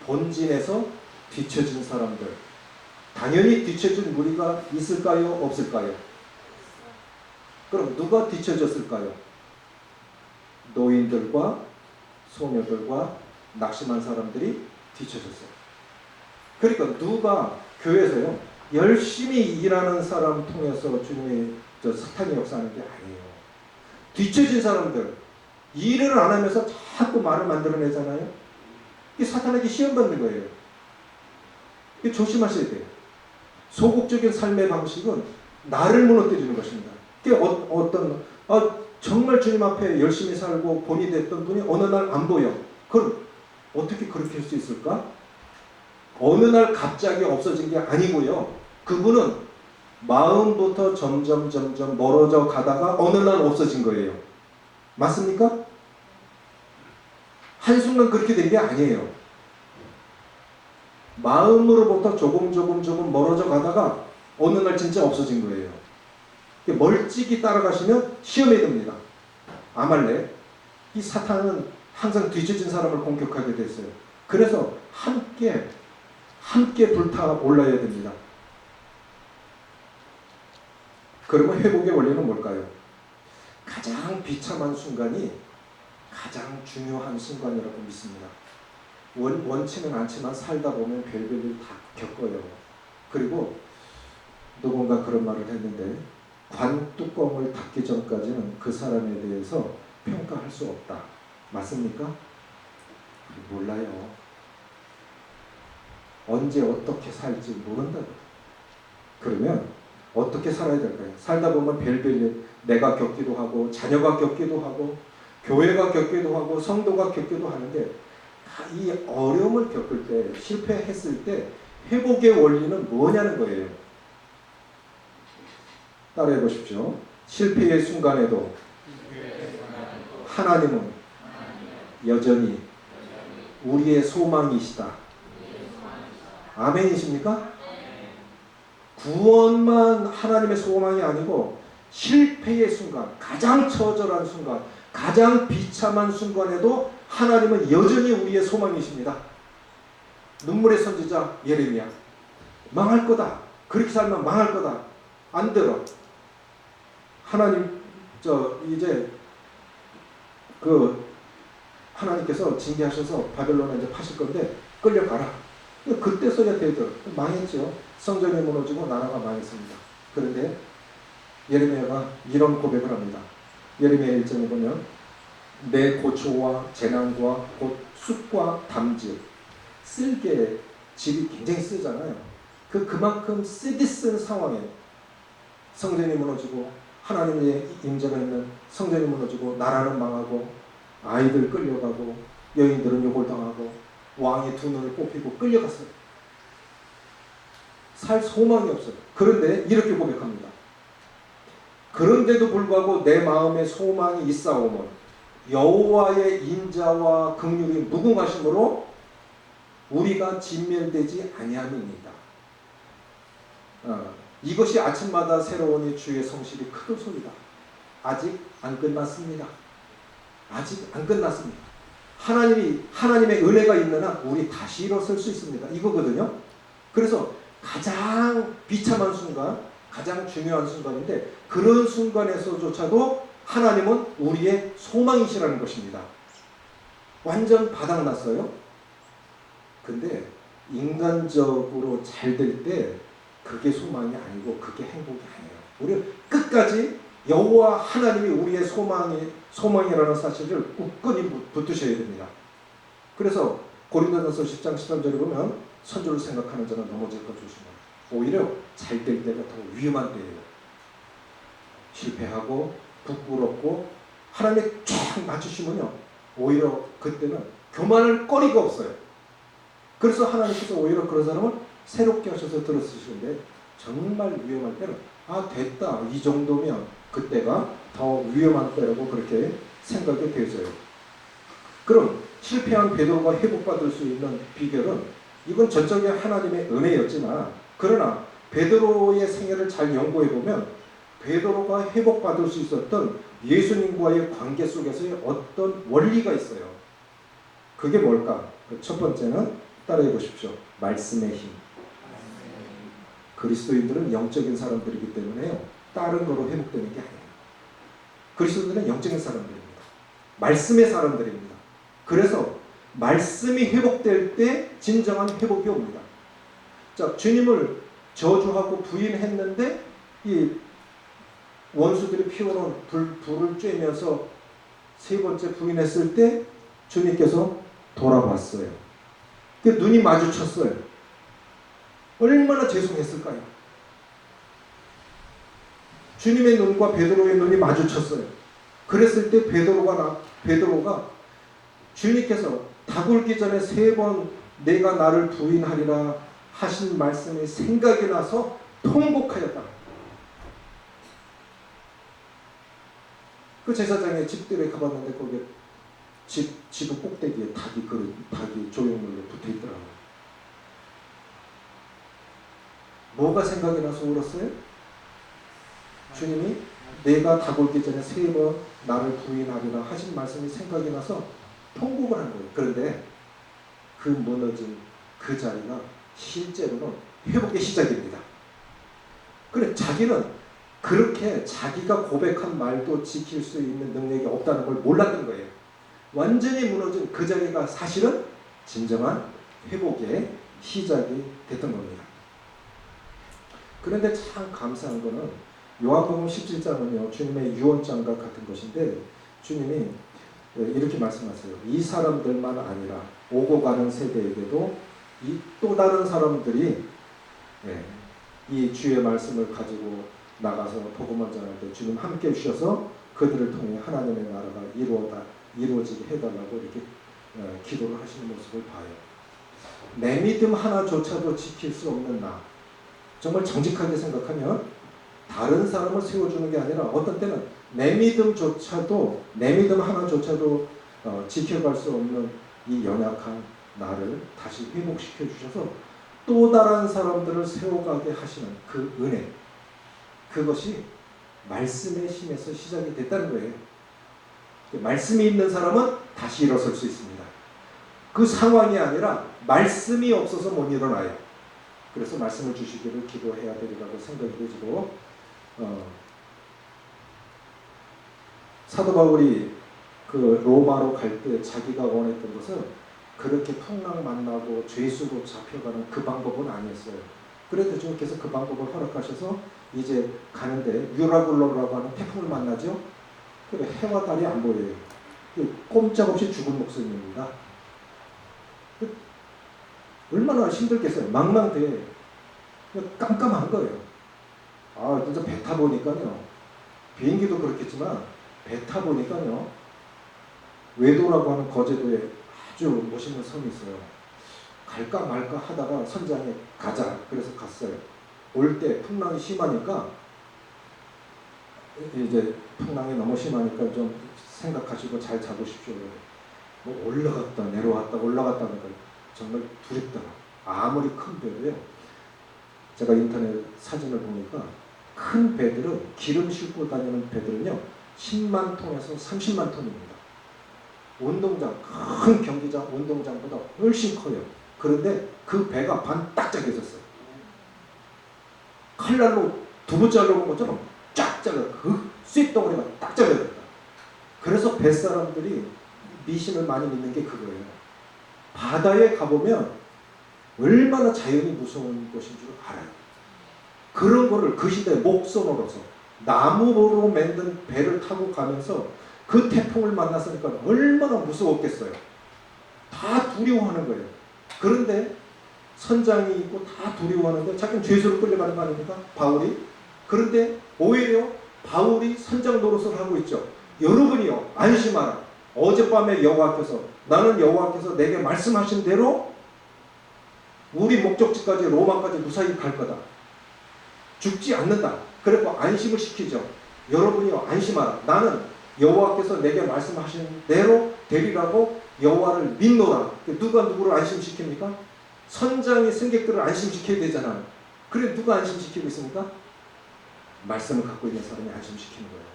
Speaker 2: 본진에서 뒤처진 사람들. 당연히 뒤처진 무리가 있을까요? 없을까요? 그럼 누가 뒤처졌을까요? 노인들과 소녀들과 낙심한 사람들이 뒤처졌어요. 그러니까 누가 교회에서요 열심히 일하는 사람 통해서 주님의 사탄이 역사하는 게 아니에요. 뒤처진 사람들, 일을 안 하면서 자꾸 말을 만들어내잖아요. 이게 사탄에게 시험받는 거예요. 이게 조심하셔야 돼요. 소극적인 삶의 방식은 나를 무너뜨리는 것입니다. 정말 주님 앞에 열심히 살고 본이 됐던 분이 어느 날 안 보여. 그럼 어떻게 그렇게 할 수 있을까? 어느 날 갑자기 없어진 게 아니고요. 그분은 마음부터 점점 멀어져 가다가 어느 날 없어진 거예요. 맞습니까? 한순간 그렇게 된 게 아니에요. 마음으로부터 조금 멀어져 가다가 어느 날 진짜 없어진 거예요. 멀찍이 따라가시면 시험에 듭니다. 아말렉. 이 사탄은 항상 뒤처진 사람을 공격하게 됐어요. 그래서 함께 불타올라야 됩니다. 그러면 회복의 원리는 뭘까요? 가장 비참한 순간이 가장 중요한 순간이라고 믿습니다. 원치는 않지만 살다 보면 별별일 다 겪어요. 그리고 누군가 그런 말을 했는데 관 뚜껑을 닫기 전까지는 그 사람에 대해서 평가할 수 없다. 맞습니까? 몰라요. 언제 어떻게 살지 모른다고. 그러면 어떻게 살아야 될까요? 살다 보면 별별 내가 겪기도 하고 자녀가 겪기도 하고 교회가 겪기도 하고 성도가 겪기도 하는데 이 어려움을 겪을 때 실패했을 때 회복의 원리는 뭐냐는 거예요. 따라해 보십시오. 실패의 순간에도 하나님은 여전히 우리의 소망이시다. 아멘이십니까? 구원만 하나님의 소망이 아니고 실패의 순간, 가장 처절한 순간, 가장 비참한 순간에도 하나님은 여전히 우리의 소망이십니다. 눈물의 선지자 예레미야, 망할 거다. 그렇게 살면 망할 거다. 안 들어. 하나님 이제 하나님께서 징계하셔서 바벨론에 이제 파실 건데 끌려가라. 그때서야 되더라. 망했죠. 성전이 무너지고 나라가 망했습니다. 그런데 예레미야가 이런 고백을 합니다. 예레미야 1장에 보면 내 고초와 재난과 곧 숲과 담즙, 쓸개, 집이 굉장히 쓰잖아요. 그만큼 쓰디 쓴 상황에 성전이 무너지고 하나님의 임재가 있는 성전이 무너지고 나라는 망하고 아이들 끌려가고 여인들은 욕을 당하고 왕이 두 눈을 뽑히고 끌려갔어요. 살 소망이 없어요. 그런데 이렇게 고백합니다. 그런데도 불구하고 내 마음에 소망이 있사오면 여호와의 인자와 긍휼이 무궁하심으로 우리가 진멸되지 아니함이니이다. 이것이 아침마다 새로우니 주의 성실이 크도소이다. 아직 안 끝났습니다. 아직 안 끝났습니다. 하나님의 은혜가 있는 한 우리 다시 일어설 수 있습니다. 이거거든요. 그래서 가장 비참한 순간, 가장 중요한 순간인데 그런 순간에서조차도 하나님은 우리의 소망이시라는 것입니다. 완전 바닥났어요. 근데 인간적으로 잘 될 때 그게 소망이 아니고 그게 행복이 아니에요. 우리 끝까지 여호와 하나님이 우리의 소망이라는 사실을 굳건히 붙드셔야 됩니다. 그래서 고린도전서 10장 13절에 보면 선조를 생각하는 자는 넘어질까 조심하라. 오히려 잘 될 때가 더 위험한 때예요. 실패하고 부끄럽고 하나님이 쫙 맞추시면요, 오히려 그때는 교만할 거리가 없어요. 그래서 하나님께서 오히려 그런 사람을 새롭게 하셔서 들어쓰시는데 정말 위험할 때는 됐다, 이 정도면 그때가 더 위험한 때라고 그렇게 생각이 되어져요. 그럼 실패한 베드로가 회복받을 수 있는 비결은 이건 전적인 하나님의 은혜였지만, 그러나 베드로의 생애를 잘 연구해 보면 베드로가 회복받을 수 있었던 예수님과의 관계 속에서의 어떤 원리가 있어요. 그게 뭘까? 첫 번째는 따라해 보십시오. 말씀의 힘. 그리스도인들은 영적인 사람들이기 때문에요, 다른 거로 회복되는 게 아니에요. 그리스도인들은 영적인 사람들입니다. 말씀의 사람들입니다. 그래서 말씀이 회복될 때 진정한 회복이 옵니다. 자, 주님을 저주하고 부인했는데 이 원수들이 피워놓은 불을 쬐면서 세 번째 부인했을 때 주님께서 돌아봤어요. 눈이 마주쳤어요. 얼마나 죄송했을까요? 주님의 눈과 베드로의 눈이 마주쳤어요. 그랬을 때 베드로가 주님께서 닭 울기 전에 3번 내가 나를 부인하리라 하신 말씀이 생각이 나서 통곡하였다. 그 제사장의 집들에 가봤는데 거기에 집 꼭대기에 닭이 조형물로 붙어있더라고요. 뭐가 생각이 나서 울었어요? 주님이 내가 닭 울기 전에 3번 나를 부인하리라 하신 말씀이 생각이 나서 통곡을 한 거예요. 그런데 그 무너진 그 자리가 실제로는 회복의 시작입니다. 그래, 자기는 그렇게 자기가 고백한 말도 지킬 수 있는 능력이 없다는 걸 몰랐던 거예요. 완전히 무너진 그 자리가 사실은 진정한 회복의 시작이 됐던 겁니다. 그런데 참 감사한 거는 요한복음 17장은요, 주님의 유언장과 같은 것인데 주님이 이렇게 말씀하세요. 이 사람들만 아니라 오고 가는 세대에게도 이 또 다른 사람들이 이 주의 말씀을 가지고 나가서 복음을 전할 때 주님 함께 해주셔서 그들을 통해 하나님의 나라가 이루어지게 해달라고 이렇게 기도를 하시는 모습을 봐요. 내 믿음 하나조차도 지킬 수 없는 나, 정말 정직하게 생각하면 다른 사람을 세워주는 게 아니라 어떤 때는 내 믿음 하나조차도 지켜갈 수 없는 이 연약한 나를 다시 회복시켜 주셔서 또 다른 사람들을 세워가게 하시는 그 은혜, 그것이 말씀의 힘에서 시작이 됐다는 거예요. 말씀이 있는 사람은 다시 일어설 수 있습니다. 그 상황이 아니라 말씀이 없어서 못 일어나요. 그래서 말씀을 주시기를 기도해야 되리라고 생각이 되지고 사도 바울이 그 로마로 갈 때 자기가 원했던 것은 그렇게 풍랑 만나고 죄수로 잡혀가는 그 방법은 아니었어요. 그래도 주님께서 그 방법을 허락하셔서 이제 가는데 유라굴로라고 하는 태풍을 만나죠. 그래 해와 달이 안 보여요. 꼼짝없이 죽은 목숨입니다. 얼마나 힘들겠어요. 망망대해 깜깜한 거예요. 아 진짜 배 타보니까요. 비행기도 그렇겠지만 배 타보니까요. 외도라고 하는 거제도에 아주 멋있는 섬이 있어요. 갈까 말까 하다가 선장에 가자 그래서 갔어요. 올 때 풍랑이 심하니까 이제 풍랑이 너무 심하니까 좀 생각하시고 잘 잡으십시오. 뭐 올라갔다 내려왔다 올라갔다 하니까 정말 두렵더라. 아무리 큰 배도요. 제가 인터넷 사진을 보니까 큰 배들은 기름 싣고 다니는 배들은요 10만 톤에서 30만 톤입니다. 운동장 큰 경기장 운동장보다 훨씬 커요. 그런데 그 배가 반 딱 잘려졌어요. 칼날로 두부 자르는 것처럼 쫙 잘라 그 쇳덩어리가 딱 잘려졌다. 그래서 뱃사람들이 미신을 많이 믿는 게 그거예요. 바다에 가보면 얼마나 자연이 무서운 것인 줄 알아요. 그런 거를 그 시대에 목선으로서 나무로 만든 배를 타고 가면서 그 태풍을 만났으니까 얼마나 무서웠겠어요. 다 두려워하는 거예요. 그런데 선장이 있고 다 두려워하는데 자기는 죄수로 끌려가는 거 아닙니까? 바울이. 그런데 오히려 바울이 선장 노릇을 하고 있죠. 여러분이요 안심하라. 어젯밤에 여호와께서 나는 여호와께서 내게 말씀하신 대로 우리 목적지까지 로마까지 무사히 갈 거다. 죽지 않는다. 그리고 안심을 시키죠. 여러분이요 안심하라. 나는 여호와께서 내게 말씀하신 대로 되리라고 여호와를 믿노라. 누가 누구를 안심시킵니까? 선장이 승객들을 안심시켜야 되잖아요. 그래 누가 안심시키고 있습니까? 말씀을 갖고 있는 사람이 안심시키는 거예요.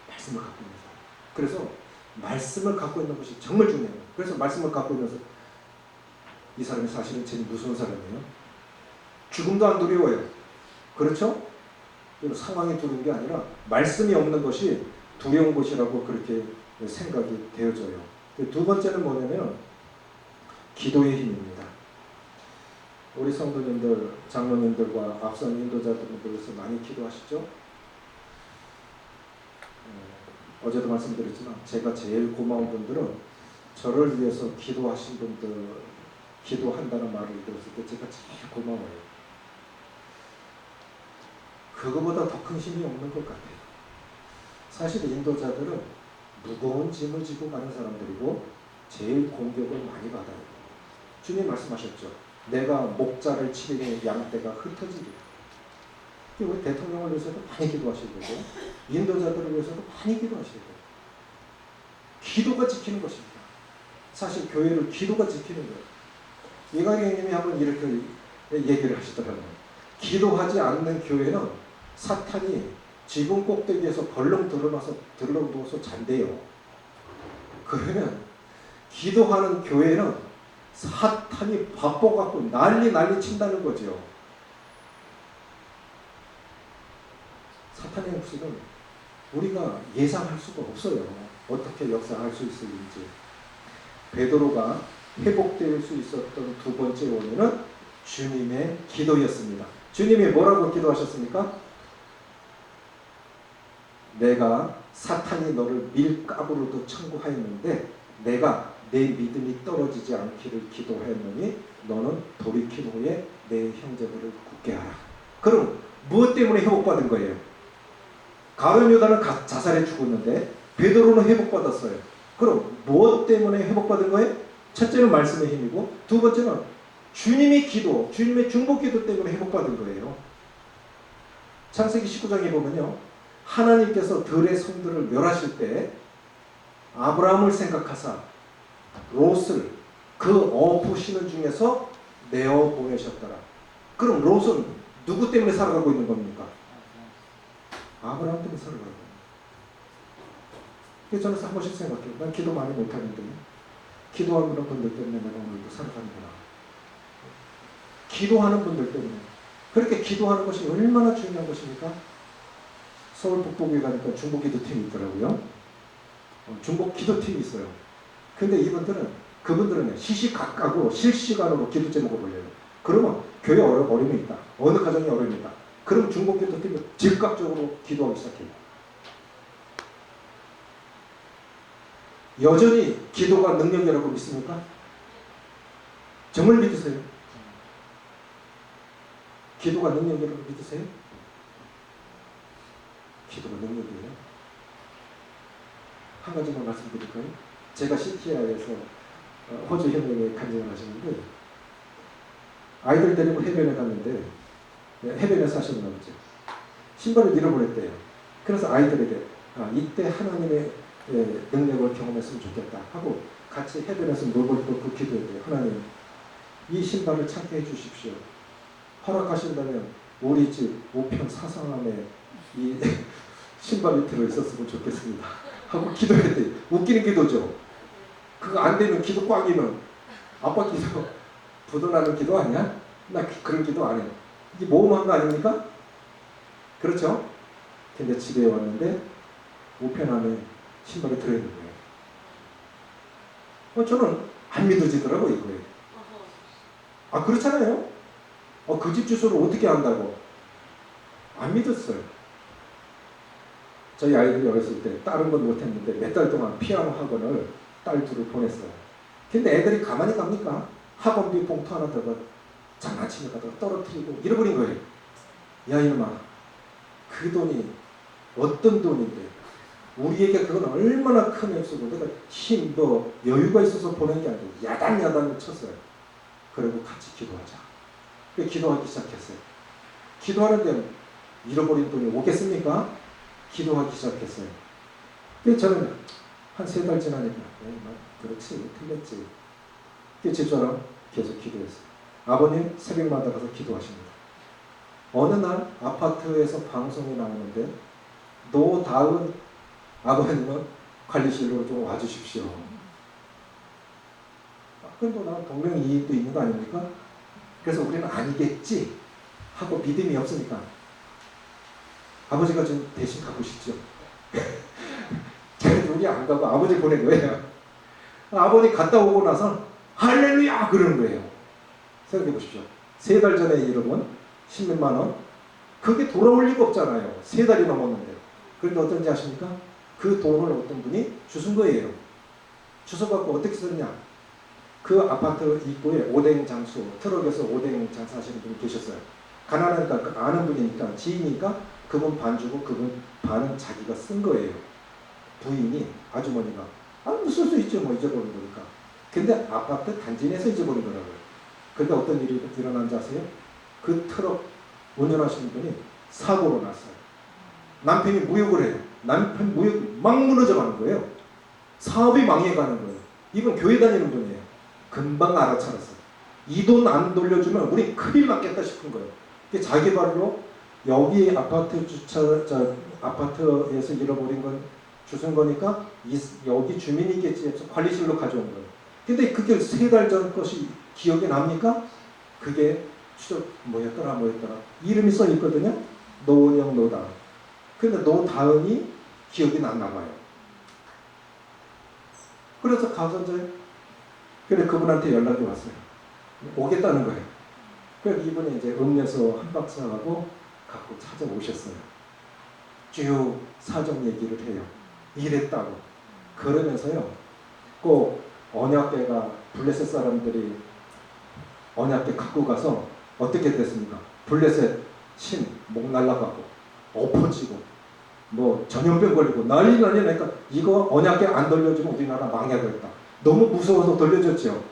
Speaker 2: 말씀을 갖고 있는 사람. 그래서 말씀을 갖고 있는 것이 정말 중요해요. 그래서 말씀을 갖고 있는 사람, 이 사람이 사실은 제일 무서운 사람이에요. 죽음도 안 두려워요. 그렇죠? 상황이 두려운 게 아니라 말씀이 없는 것이 두려운 것이라고 그렇게 생각이 되어져요. 두 번째는 뭐냐면 기도의 힘입니다. 우리 성도님들, 장로님들과 앞선 인도자들에서 많이 기도하시죠? 어제도 말씀드렸지만 제가 제일 고마운 분들은 저를 위해서 기도하신 분들, 기도한다는 말을 들었을 때 제가 제일 고마워요. 그거보다 더 큰 힘이 없는 것 같아요. 사실 인도자들은 무거운 짐을 지고 가는 사람들이고 제일 공격을 많이 받아요. 주님 말씀하셨죠. 내가 목자를 치리니 양떼가 흩어지리라. 우리 대통령을 위해서도 많이 기도하셔야 되고 인도자들을 위해서도 많이 기도하셔야 돼요. 기도가 지키는 것입니다. 사실 교회를 기도가 지키는 거예요. 이광영님이 한번 이렇게 얘기를 하시더라고요. 기도하지 않는 교회는 사탄이 지붕 꼭대기에서 벌렁 들러누워서 잔대요. 그러면 기도하는 교회는 사탄이 바빠갖고 난리 친다는 거죠. 사탄의 목적은 우리가 예상할 수가 없어요. 어떻게 역사할 수 있을지. 베드로가 회복될 수 있었던 두 번째 원인은 주님의 기도였습니다. 주님이 뭐라고 기도하셨습니까? 내가 사탄이 너를 밀가부로도 청구하였는데 내가 내 믿음이 떨어지지 않기를 기도하였노니 너는 돌이킨 후에 내 형제들을 굳게 하라. 그럼 무엇 때문에 회복받은 거예요? 가룟 유다는 자살해 죽었는데 베드로는 회복받았어요. 그럼 무엇 때문에 회복받은 거예요? 첫째는 말씀의 힘이고 두 번째는 주님의 기도, 주님의 중보 기도 때문에 회복받은 거예요. 창세기 19장에 보면요. 하나님께서 들의 성들을 멸하실 때 아브라함을 생각하사 롯을 그 엎으시는 중에서 내어 보내셨더라. 그럼 롯은 누구 때문에 살아가고 있는 겁니까? 아브라함 때문에 살아가고. 그래서 저는 한 번씩 생각해요. 난 기도 많이 못하는데 기도하는 분들 때문에 내가 오늘도 살아가는구나. 기도하는 분들 때문에. 그렇게 기도하는 것이 얼마나 중요한 것입니까? 서울 북부교회 가니까 중복 기도팀이 있더라고요. 중복 기도팀이 있어요. 근데 그분들은 시시각각으로 실시간으로 기도 제목을 올려요. 그러면 교회 어려움이 있다. 어느 가정에 어려움이 있다. 그럼 중복 기도팀이 즉각적으로 기도하기 시작해요. 여전히 기도가 능력이라고 믿습니까? 정말 믿으세요? 기도가 능력이라고 믿으세요? 기도가 능력이에요. 한 가지만 말씀드릴까요? 제가 시티아에서 호주 현역에 간증을 하시는데 아이들 데리고 해변에 갔는데 해변에서 하셨나 보죠. 신발을 잃어버렸대요. 그래서 아이들에게 이때 하나님의 능력을 경험했으면 좋겠다 하고 같이 해변에서 놀고 또 그 기도했대요. 하나님, 이 신발을 찾게 해주십시오. 허락하신다면 우리 집 우편 사상함에 이 신발이 들어있었으면 좋겠습니다 하고 기도했대요. 웃기는 기도죠. 그거 안 되면 기도 꽝이면 아빠 기도 부도나는 기도 아니야? 나 그런 기도 안 해. 이게 모험한 거 아닙니까? 그렇죠? 근데 집에 왔는데 우편 안에 신발이 들어있는 거예요. 저는 안 믿어지더라고 이거예요. 그렇잖아요. 그 집 주소를 어떻게 안다고? 안 믿었어요. 저희 아이들이 어렸을 때 다른 건 못했는데 몇 달 동안 피아노 학원을 딸 둘을 보냈어요. 근데 애들이 가만히 갑니까? 학원비 봉투 하나 들고 장난치며 가다가 떨어뜨리고 잃어버린 거예요. 야 이놈아, 그 돈이 어떤 돈인데 우리에게 그건 얼마나 큰 액수고 내가 여유가 있어서 보낸 게 아니고 야단야단을 쳤어요. 그리고 같이 기도하자. 기도하기 시작했어요. 기도하는데 잃어버린 돈이 오겠습니까? 기도하기 시작했어요. 그래서 저는 한 3달 지나니까 그렇지, 틀렸지. 집사람 계속 기도했어요. 아버님 새벽마다 가서 기도하십니다. 어느 날 아파트에서 방송이 나오는데 노다은 아버님은 관리실로 좀 와주십시오. 그럼 나 동명이익도 있는 거 아닙니까? 그래서 우리는 아니겠지 하고 믿음이 없으니까 아버지가 좀 대신 가보시죠. 저는 우리 안 가고 아버지 보낸 거예요. 아버지 갔다 오고 나서 할렐루야 그러는 거예요. 생각해 보십시오. 3달 전에 잃어본 10몇만 원, 그게 돌아올 리가 없잖아요. 3달이 넘었는데. 그런데 어떤지 아십니까? 그 돈을 어떤 분이 주신 거예요. 주워갖고 어떻게 썼냐? 그 아파트 입구에 오뎅 장수, 트럭에서 오뎅 장사하시는 분이 계셨어요. 가난하니까 아는 분이니까 지인이니까 그분 반 주고 그분 반은 자기가 쓴 거예요. 부인이 아주머니가 쓸 수 있죠, 뭐 잊어버린 거니까. 근데 아파트 단지 내에서 잊어버린 거라고요. 근데 어떤 일이 일어난지 아세요? 그 트럭 운전하시는 분이 사고로 났어요. 남편이 무역을 해요. 남편 무역 막 무너져가는 거예요. 사업이 망해가는 거예요. 이분 교회 다니는 분이에요. 금방 알아차렸어요. 이 돈 안 돌려주면 우리 큰일 났겠다 싶은 거예요. 자기 발로 여기 아파트 아파트에서 잃어버린 건 주신 거니까 여기 주민이겠지 해서 관리실로 가져온 거예요. 근데 그게 3달 전 것이 기억이 납니까? 그게 뭐였더라 이름이 써 있거든요. 노은영 노다은. 근데 노다은이 기억이 났나 봐요. 그래서 가서 그래 그분한테 연락이 왔어요. 오겠다는 거예요. 그래서 이분이 이제 음료수 한 박스하고 갖고 찾아오셨어요. 쭉 사정 얘기를 해요. 이랬다고. 그러면서요, 꼭 언약궤가 블레셋 사람들이 언약궤 갖고 가서 어떻게 됐습니까? 블레셋 목 날라가고 엎어지고 뭐 전염병 걸리고 난리 나니까 이거 언약궤 안 돌려주면 우리나라 망해버렸다. 너무 무서워서 돌려줬죠.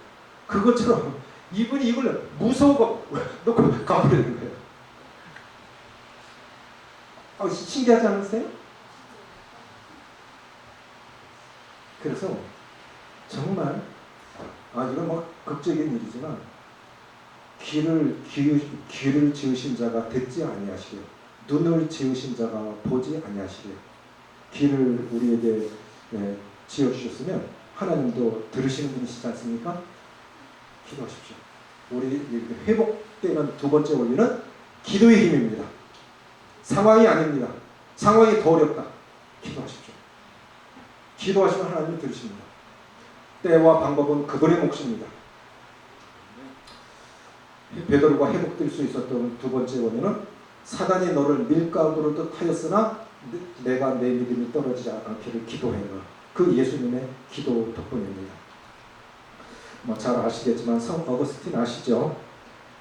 Speaker 2: 그것처럼 이분이 이걸 무서워서 놓고 가버리는 거예요. 신기하지 않으세요? 그래서 정말 이건 뭐 극적인 일이지만 귀를 지으신 자가 듣지 아니하시고 눈을 지으신 자가 보지 아니하시리요. 귀를 우리에게 지어주셨으면 하나님도 들으시는 분이시지 않습니까? 기도하십시오. 우리 회복되는 두 번째 원리는 기도의 힘입니다. 상황이 아닙니다. 상황이 더 어렵다. 기도하십시오. 기도하시면 하나님이 들으십니다. 때와 방법은 그분의 몫입니다. 베드로가 회복될 수 있었던 두 번째 원인은 사단이 너를 밀가루로 뜻하였으나 내가 내 믿음이 떨어지지 않기를 기도해라. 그 예수님의 기도 덕분입니다. 잘 아시겠지만 성 어거스틴 아시죠?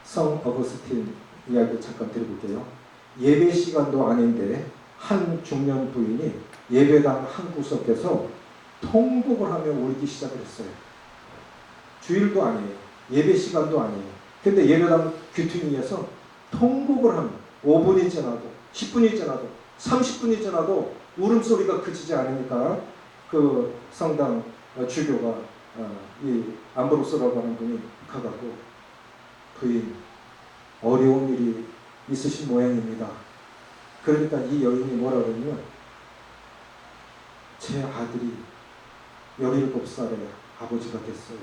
Speaker 2: 성 어거스틴 이야기 잠깐 드려볼게요. 예배 시간도 아닌데 한 중년 부인이 예배당 한 구석에서 통곡을 하며 울기 시작을 했어요. 주일도 아니에요. 예배 시간도 아니에요. 근데 예배당 귀퉁이에서 통곡을 하며 5분이 지나도 10분이 지나도 30분이 지나도 울음소리가 그치지 않으니까 그 성당 주교가 이 암브로스라고 하는 분이 가가지고 부인 어려운 일이 있으신 모양입니다. 그러니까 이 여인이 뭐라 그러냐면 제 아들이 17살에 아버지가 됐어요.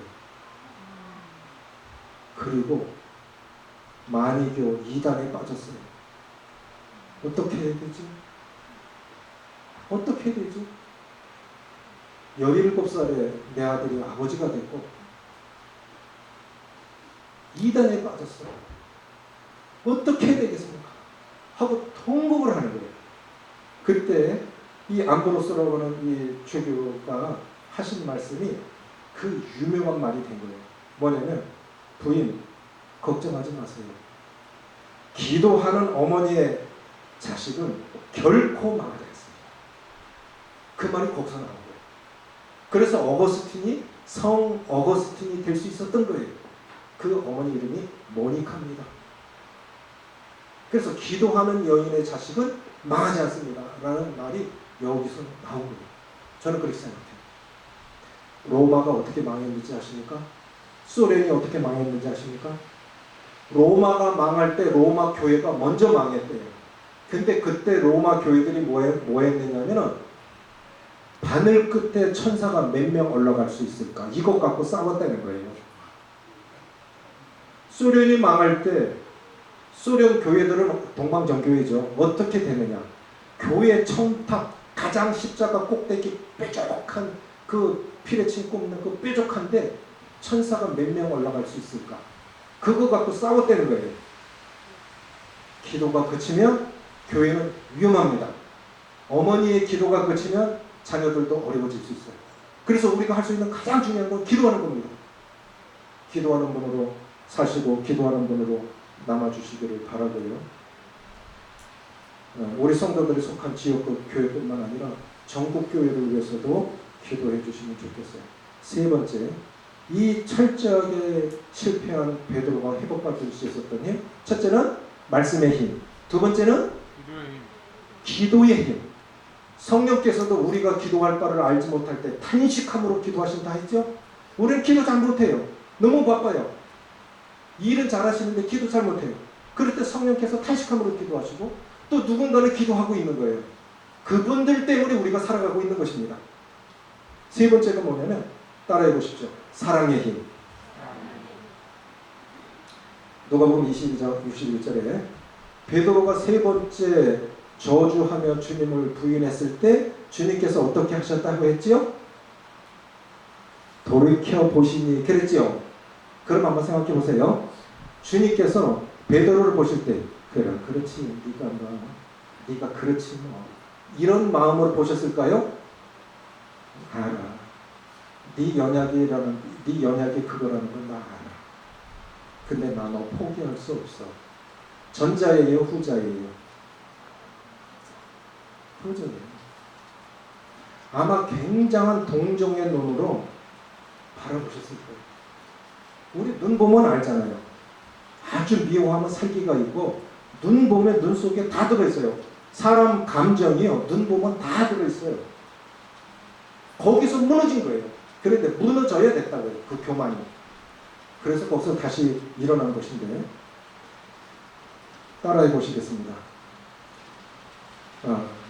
Speaker 2: 그리고 만이교 2단에 빠졌어요. 어떻게 해야 되지? 어떻게 해야 되지? 17살에 내 아들이 아버지가 됐고 2단에 빠졌어요. 어떻게 해야 되겠습니까? 하고 통곡을 하는 거예요. 그때 이 암브로스라고 하는 이 주교가 하신 말씀이 그 유명한 말이 된 거예요. 뭐냐면 부인 걱정하지 마세요. 기도하는 어머니의 자식은 결코 망하지 않습니다. 그 말이 거기서 나온 거예요. 그래서 어거스틴이 성 어거스틴이 될 수 있었던 거예요. 그 어머니 이름이 모니카입니다. 그래서 기도하는 여인의 자식은 망하지 않습니다. 라는 말이 여기서 나온 거예요. 저는 그렇게 생각해요. 로마가 어떻게 망했는지 아십니까? 소련이 어떻게 망했는지 아십니까? 로마가 망할 때 로마 교회가 먼저 망했대요. 근데 그때 로마 교회들이 뭐 했느냐면은 바늘 끝에 천사가 몇 명 올라갈 수 있을까? 이것 갖고 싸웠다는 거예요. 소련이 망할 때 소련 교회들은 동방정교회죠. 어떻게 되느냐? 교회 청탑 가장 십자가 꼭대기 뾰족한 그 피레침 꼽는 그 뾰족한데 천사가 몇 명 올라갈 수 있을까? 그거 갖고 싸웠다는 거예요. 기도가 그치면 교회는 위험합니다. 어머니의 기도가 그치면 자녀들도 어려워질 수 있어요. 그래서 우리가 할 수 있는 가장 중요한 건 기도하는 겁니다. 기도하는 분으로 사시고 기도하는 분으로 남아주시기를 바라고요. 우리 성도들이 속한 지역구 교회뿐만 아니라 전국 교회를 위해서도 기도해 주시면 좋겠어요. 세 번째, 이 철저하게 실패한 베드로가 회복받을 수 있었던 힘. 첫째는 말씀의 힘. 두 번째는 기도의 힘. 성령께서도 우리가 기도할 바를 알지 못할 때 탄식함으로 기도하신다 했죠? 우리는 기도 잘 못해요. 너무 바빠요. 일은 잘하시는데 기도 잘 못해요. 그럴 때 성령께서 탄식함으로 기도하시고 또 누군가는 기도하고 있는 거예요. 그분들 때문에 우리가 살아가고 있는 것입니다. 세 번째가 뭐냐면 따라해 보십시오. 사랑의 힘. 누가복음 22장 61절에 베드로가 세 번째 저주하며 주님을 부인했을 때 주님께서 어떻게 하셨다고 했지요? 돌이켜 보시니 그랬지요. 그럼 한번 생각해 보세요. 주님께서 베드로를 보실 때 그래 그렇지 네가 그렇지 뭐 이런 마음으로 보셨을까요? 알아. 네 연약이 그거라는 건 나 알아. 근데 나 너 포기할 수 없어. 전자예요, 후자예요? 후자예요. 아마 굉장한 동정의 눈으로 바라보셨을 거예요. 우리 눈 보면 알잖아요. 아주 미워하면 살기가 있고 눈 보면 눈 속에 다 들어있어요. 사람 감정이요. 눈 보면 다 들어있어요. 거기서 무너진 거예요. 그런데 무너져야 됐다고요. 그 교만이. 그래서 거기서 다시 일어난 것인데 따라해 보시겠습니다.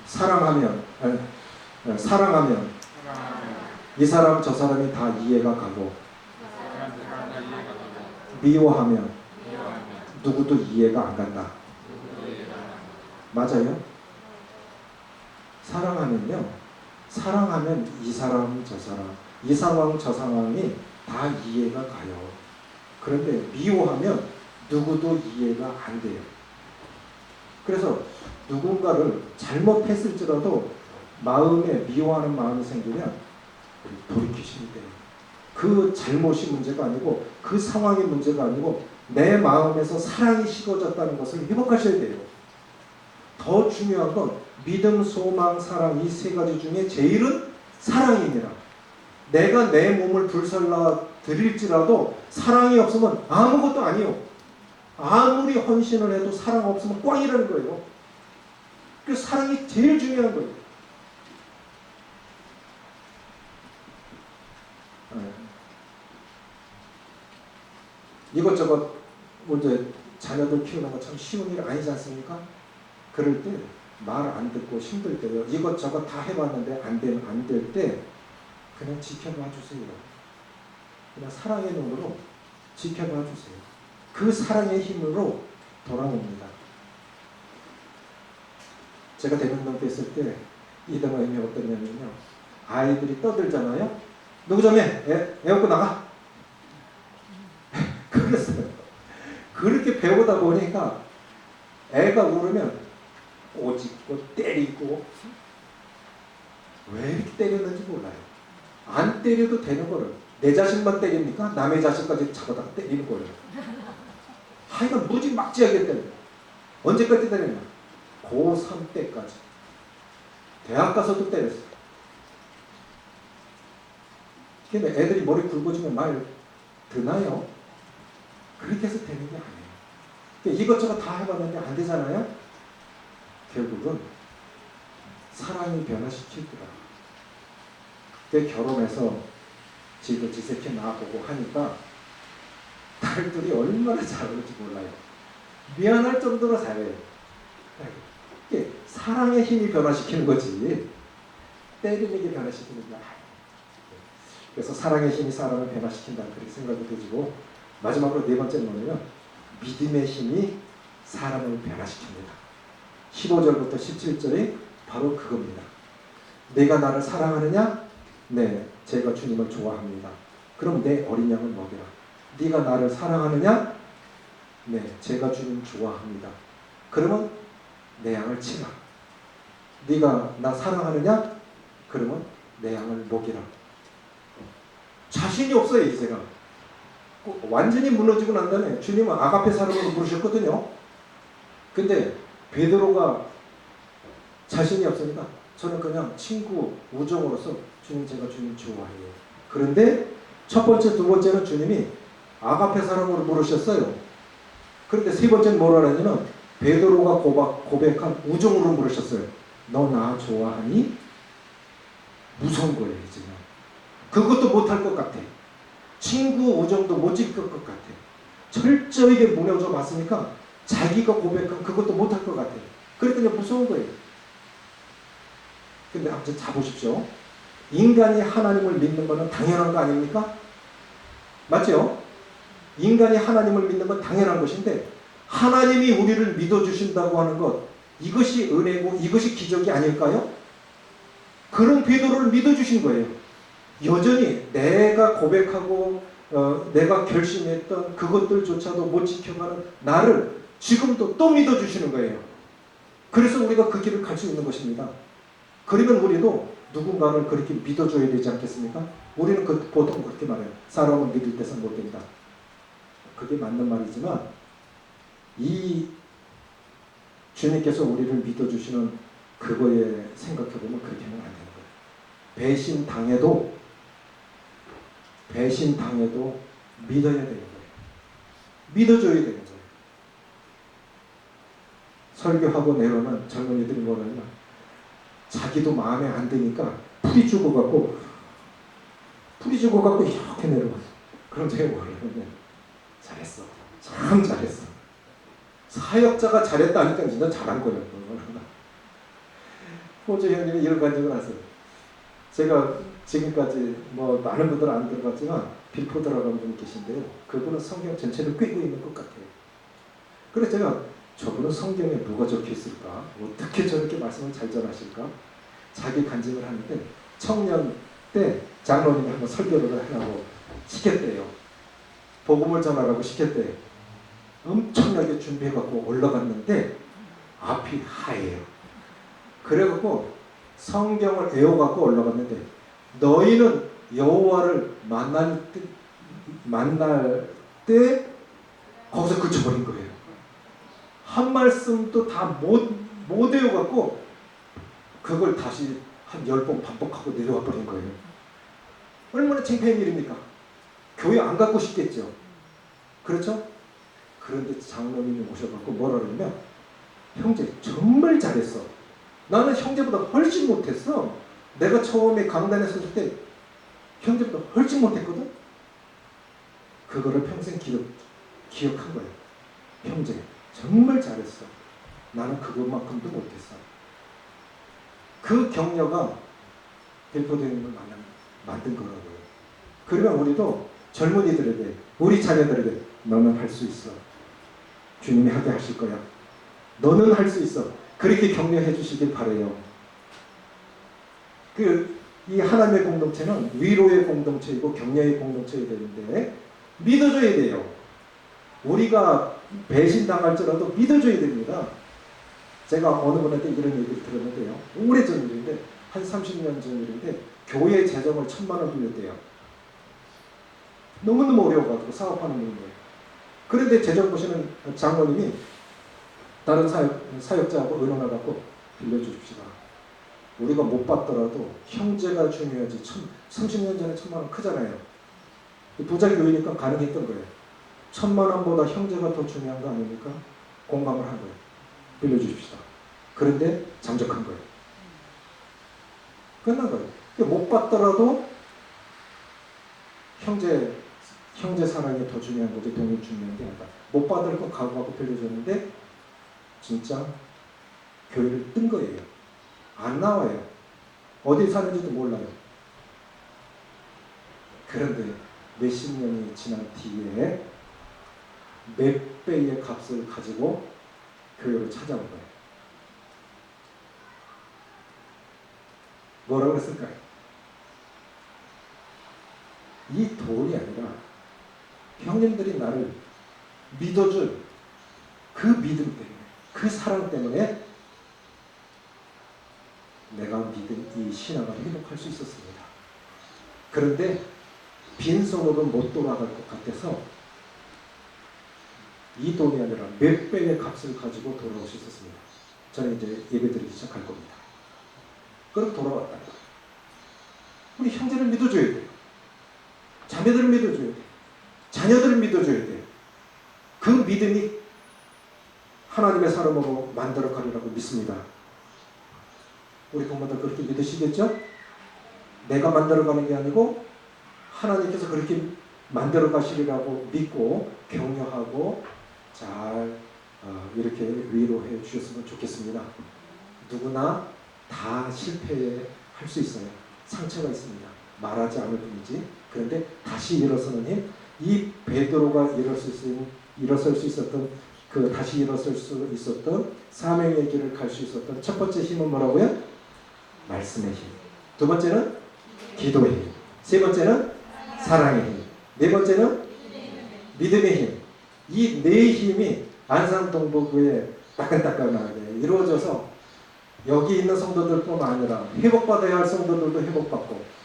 Speaker 2: 사랑하면 이 사람 저 사람이 다 이해가 가고 미워하면 누구도 이해가 안 간다. 맞아요? 사랑하면 이 사람 저 사람 이 상황 저 상황이 다 이해가 가요. 그런데 미워하면 누구도 이해가 안 돼요. 그래서 누군가를 잘못했을지라도 마음에 미워하는 마음이 생기면 돌이키시면 돼요. 그 잘못이 문제가 아니고 그 상황이 문제가 아니고 내 마음에서 사랑이 식어졌다는 것을 회복하셔야 돼요. 더 중요한 건 믿음, 소망, 사랑 이 세 가지 중에 제일은 사랑입니다. 내가 내 몸을 불살라 드릴지라도 사랑이 없으면 아무것도 아니요. 아무리 헌신을 해도 사랑 없으면 꽝이라는 거예요. 그 사랑이 제일 중요한 거예요. 이것저것 이제 자녀들 키우는 거 참 쉬운 일 아니지 않습니까? 그럴 때 말 안 듣고 힘들 때요. 이것저것 다 해봤는데 안 될 때 그냥 지켜봐 주세요. 그냥 사랑의 눈으로 지켜봐 주세요. 그 사랑의 힘으로 돌아옵니다. 제가 대명동에 있을 때 이등어임이 어떠냐면요. 아이들이 떠들잖아요. 누구 좀 해. 애 없고 나가. 그랬어요. 그렇게 배우다 보니까 애가 울으면 꼬집고 때리고 왜 이렇게 때렸는지 몰라요. 안 때려도 되는 거를 내 자식만 때립니까? 남의 자식까지 잡아다 때리는 거예요. 하여간 무지막지하게 때려요. 언제까지 때리냐? 고3 때까지. 대학 가서도 때렸어요. 근데 애들이 머리 굵어지면 말 드나요? 그렇게 해서 되는 게 아니에요. 이것저것 다 해봤는데 안 되잖아요? 결국은 사랑이 변화시키더라. 결혼해서 지도 지새끼 낳아보고 하니까 딸들이 얼마나 잘하는지 몰라요. 미안할 정도로 잘해요. 이게 사랑의 힘이 변화시키는 거지 때리는 게 변화시키는 게 아니에요. 그래서 사랑의 힘이 사람을 변화시킨다 그렇게 생각이 되지고 마지막으로 네 번째 뭐냐면 믿음의 힘이 사람을 변화시킵니다. 15절부터 17절이 바로 그겁니다. 내가 나를 사랑하느냐? 네, 제가 주님을 좋아합니다. 그럼 내 어린 양을 먹이라. 네가 나를 사랑하느냐? 네, 제가 주님 좋아합니다. 그러면 내 양을 치라. 네가 나 사랑하느냐? 그러면 내 양을 먹이라. 자신이 없어요, 이제가. 완전히 무너지고 난 다음에 주님은 아가페 사랑으로 부르셨거든요. 근데 베드로가 자신이 없으니까 저는 그냥 친구 우정으로서 주님 제가 주님 좋아해요. 그런데 첫 번째, 두 번째는 주님이 아가페 사랑으로 부르셨어요. 그런데 세 번째는 뭐라 하냐면 베드로가 고백한 우정으로 부르셨어요. 너 나 좋아하니? 무서운 거예요, 이제는. 그것도 못할 것 같아. 친구 우정도 못 지킬 것 같아. 철저하게 무너져 봤으니까 자기가 고백한 그것도 못할 것 같아. 그랬더니 무서운 거예요. 근데 한번 자보십시오. 인간이 하나님을 믿는 것은 당연한 거 아닙니까? 맞죠? 인간이 하나님을 믿는 건 당연한 것인데 하나님이 우리를 믿어주신다고 하는 것 이것이 은혜고 이것이 기적이 아닐까요? 그런 베드로를 믿어주신 거예요. 여전히 내가 고백하고 내가 결심했던 그것들조차도 못 지켜가는 나를 지금도 또 믿어주시는 거예요. 그래서 우리가 그 길을 갈 수 있는 것입니다. 그러면 우리도 누군가를 그렇게 믿어줘야 되지 않겠습니까? 우리는 보통 그렇게 말해요. 사람은 믿을 때선 못 된다. 그게 맞는 말이지만 이 주님께서 우리를 믿어주시는 그거에 생각해보면 그렇게는 안 되는 거예요. 배신당해도 믿어야 되는 거예요. 믿어줘야 되는 거예요. 설교하고 내려오면 젊은이들이 뭐라냐면 자기도 마음에 안 드니까 풀이 죽어갖고 이렇게 내려와요. 그럼 제가 뭐라냐면 잘했어. 참 잘했어. 사역자가 잘했다니까 진짜 잘한 거예요. 호주 형님이 이런 간증을 하세요. 제가 지금까지 뭐 많은 분들은 안 들어봤지만 빌포드라는 분이 계신데요. 그분은 성경 전체를 꿰고 있는 것 같아요. 그래서 제가 저분은 성경에 뭐가 적혀 있을까? 어떻게 저렇게 말씀을 잘 전하실까? 자기 간증을 하는데 청년 때 장로님이 한번 설교를 하라고 시켰대요. 복음을 전하라고 시켰대요. 엄청나게 준비해갖고 올라갔는데 앞이 하얘요. 그래갖고 성경을 외워갖고 올라갔는데 너희는 여호와를 만날 때 거기서 그쳐버린 거예요. 한 말씀도 다 못 외워갖고 그걸 다시 한 10번 반복하고 내려와 버린 거예요. 얼마나 창피한 일입니까? 교회 안 갖고 싶겠죠. 그렇죠? 그런데 장로님이 오셔갖고 뭐라 그러냐면 형제 정말 잘했어. 나는 형제보다 훨씬 못했어. 내가 처음에 강단에 섰을 때 형제보다 훨씬 못했거든. 그거를 평생 기억한 거예요. 형제 정말 잘했어. 나는 그것만큼도 못했어. 그 격려가 빌포드님을 만든 거라고요. 그러면 우리도 젊은이들에게 우리 자녀들에게 너는 할 수 있어. 주님이 하게 하실 거야. 너는 할 수 있어. 그렇게 격려해 주시길 바라요. 이 하나님의 공동체는 위로의 공동체이고 격려의 공동체가 되는데 믿어줘야 돼요. 우리가 배신당할지라도 믿어줘야 됩니다. 제가 어느 분한테 이런 얘기를 들었는데요. 오래전 일인데 한 30년 전 일인데 교회 재정을 1,000만 원 빌렸대요. 너무너무 어려워가지고 사업하는 분인데 그런데 재정 보시는 장로님이 다른 사역자하고 의논을 갖고 빌려주십시다. 우리가 못 받더라도 형제가 중요하지. 30년 전에 1,000만 원 크잖아요. 부자 교회니까 가능했던 거예요. 1,000만 원보다 형제가 더 중요한 거 아닙니까? 공감을 한 거예요. 빌려주십시다. 그런데 잠적한 거예요. 끝난 거예요. 못 받더라도 형제 사랑이 더 중요한 거지 돈이 중요한 게 아니다. 못 받을 건 각오하고 빌려줬는데 진짜 교회를 뜬 거예요. 안 나와요. 어디 사는지도 몰라요. 그런데 몇십 년이 지난 뒤에 몇 배의 값을 가지고 교회를 찾아온 거예요. 뭐라고 했을까요? 이 돈이 아니라 형님들이 나를 믿어준 그 믿음 때문에, 그 사랑 때문에 내가 믿은 이 신앙을 회복할 수 있었습니다. 그런데 빈손으로 못 돌아갈 것 같아서 이 돈이 아니라 몇 배의 값을 가지고 돌아올 수 있었습니다. 저는 이제 예배드리기 시작할 겁니다. 그럼 돌아왔다. 우리 형제를 믿어줘야 돼. 자매들을 믿어줘야 돼. 자녀들을 믿어줘야 돼. 그 믿음이 하나님의 사람으로 만들어 가리라고 믿습니다. 우리 부모들 그렇게 믿으시겠죠? 내가 만들어가는 게 아니고 하나님께서 그렇게 만들어 가시리라고 믿고 격려하고 잘 이렇게 위로해 주셨으면 좋겠습니다. 누구나 다 실패할 수 있어요. 상처가 있습니다. 말하지 않을 뿐이지. 그런데 다시 일어서는 힘, 이 베드로가 일어설 수 있었던 다시 일어설 수 있었던 사명의 길을 갈 수 있었던 첫 번째 힘은 뭐라고요? 말씀의 힘. 두 번째는 기도의 힘. 세 번째는 사랑의 힘. 네 번째는 믿음의 힘. 이 네 힘이 안산동북교회 따끈따끈하게 이루어져서 여기 있는 성도들뿐만 아니라 회복받아야 할 성도들도 회복받고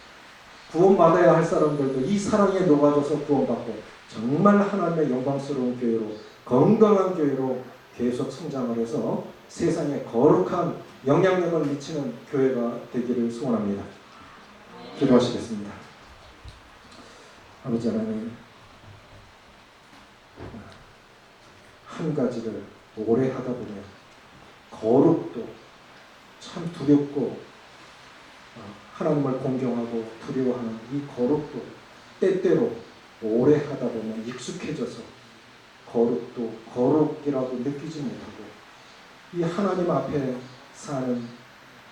Speaker 2: 구원받아야 할 사람들도 이 사랑에 녹아져서 구원받고 정말 하나님의 영광스러운 교회로 건강한 교회로 계속 성장을 해서 세상에 거룩한 영향력을 미치는 교회가 되기를 소원합니다. 기도하시겠습니다. 아버지 하나님, 한 가지를 오래 하다 보면 거룩도 참 두렵고 하나님을 공경하고 두려워하는 이 거룩도 때때로 오래 하다 보면 익숙해져서 거룩도 거룩이라고 느끼지 못하고 이 하나님 앞에 사는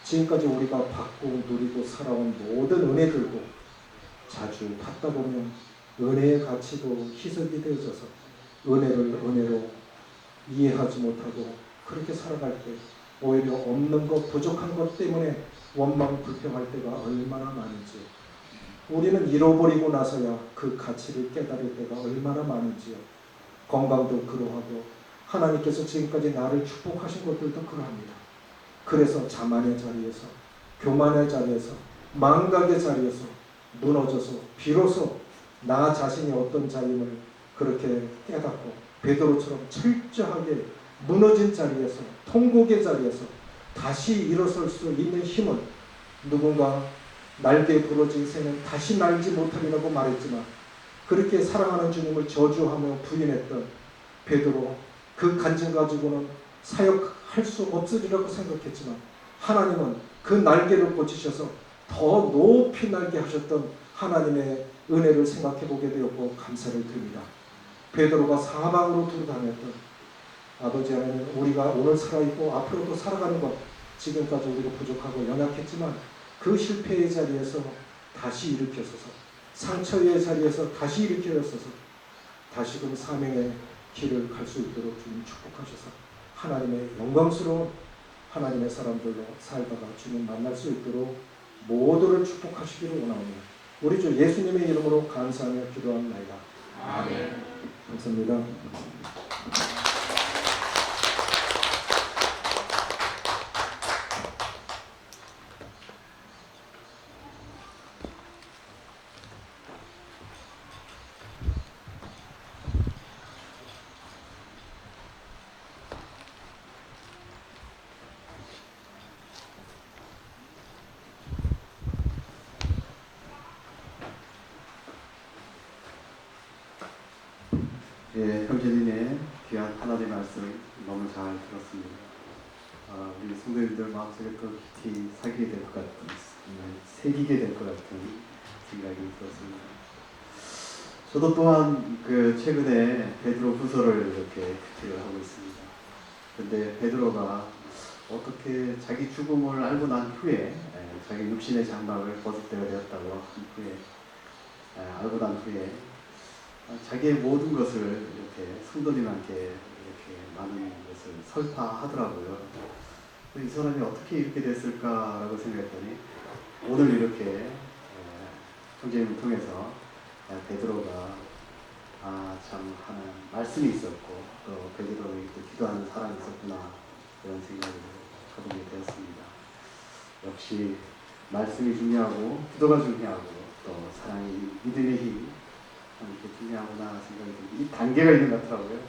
Speaker 2: 지금까지 우리가 받고 누리고 살아온 모든 은혜들도 자주 받다 보면 은혜의 가치도 희석이 되어져서 은혜를 은혜로 이해하지 못하고 그렇게 살아갈 때 오히려 없는 것, 부족한 것 때문에 원망 불평할 때가 얼마나 많은지, 우리는 잃어버리고 나서야 그 가치를 깨달을 때가 얼마나 많은지요. 건강도 그러하고 하나님께서 지금까지 나를 축복하신 것들도 그러합니다. 그래서 자만의 자리에서, 교만의 자리에서, 망각의 자리에서 무너져서 비로소 나 자신이 어떤 자임을 그렇게 깨닫고 베드로처럼 철저하게 무너진 자리에서, 통곡의 자리에서 다시 일어설 수 있는 힘은, 누군가 날개 부러진 새는 다시 날지 못하리라고 말했지만 그렇게 사랑하는 주님을 저주하며 부인했던 베드로, 그 간증 가지고는 사역할 수 없으리라고 생각했지만 하나님은 그 날개를 고치셔서 더 높이 날게 하셨던 하나님의 은혜를 생각해 보게 되었고 감사를 드립니다. 베드로가 사방으로 두루다녔던 아버지 하나님, 우리가 오늘 살아있고 앞으로도 살아가는 것, 지금까지 우리가 부족하고 연약했지만 그 실패의 자리에서 다시 일으켜서서, 상처의 자리에서 다시 일으켜서서 다시금 사명의 길을 갈 수 있도록 주님 축복하셔서 하나님의 영광스러운 하나님의 사람들로 살다가 주님 만날 수 있도록 모두를 축복하시기를 원합니다. 우리 주 예수님의 이름으로 감사하며 기도합니다.
Speaker 3: 아멘.
Speaker 2: 감사합니다.
Speaker 1: 예, 형제님의 귀한 하나님의 말씀 너무 잘 들었습니다. 우리 성도님들 마음속에 또 깊이 새기게 될 것 같은 생각이 들었습니다. 저도 또한 그 최근에 베드로 후서를 이렇게 기억을 하고 있습니다. 그런데 베드로가 어떻게 자기 죽음을 알고 난 후에, 자기 육신의 장막을 벗을 때가 되었다고 한 후에, 알고 난 후에 자기의 모든 것을 이렇게 성도님한테 이렇게 많은 것을 설파하더라고요. 이 사람이 어떻게 이렇게 됐을까라고 생각했더니 오늘 이렇게 형제님을 통해서 베드로가 참 하는 말씀이 있었고 또 베드로에게 또 기도하는 사람이 있었구나, 그런 생각을 가보게 되었습니다. 역시 말씀이 중요하고 기도가 중요하고 또 사랑이, 믿음의 힘, 이렇게 중요하구나 생각이 듭니다. 이 단계가 있는 것 같더라고요.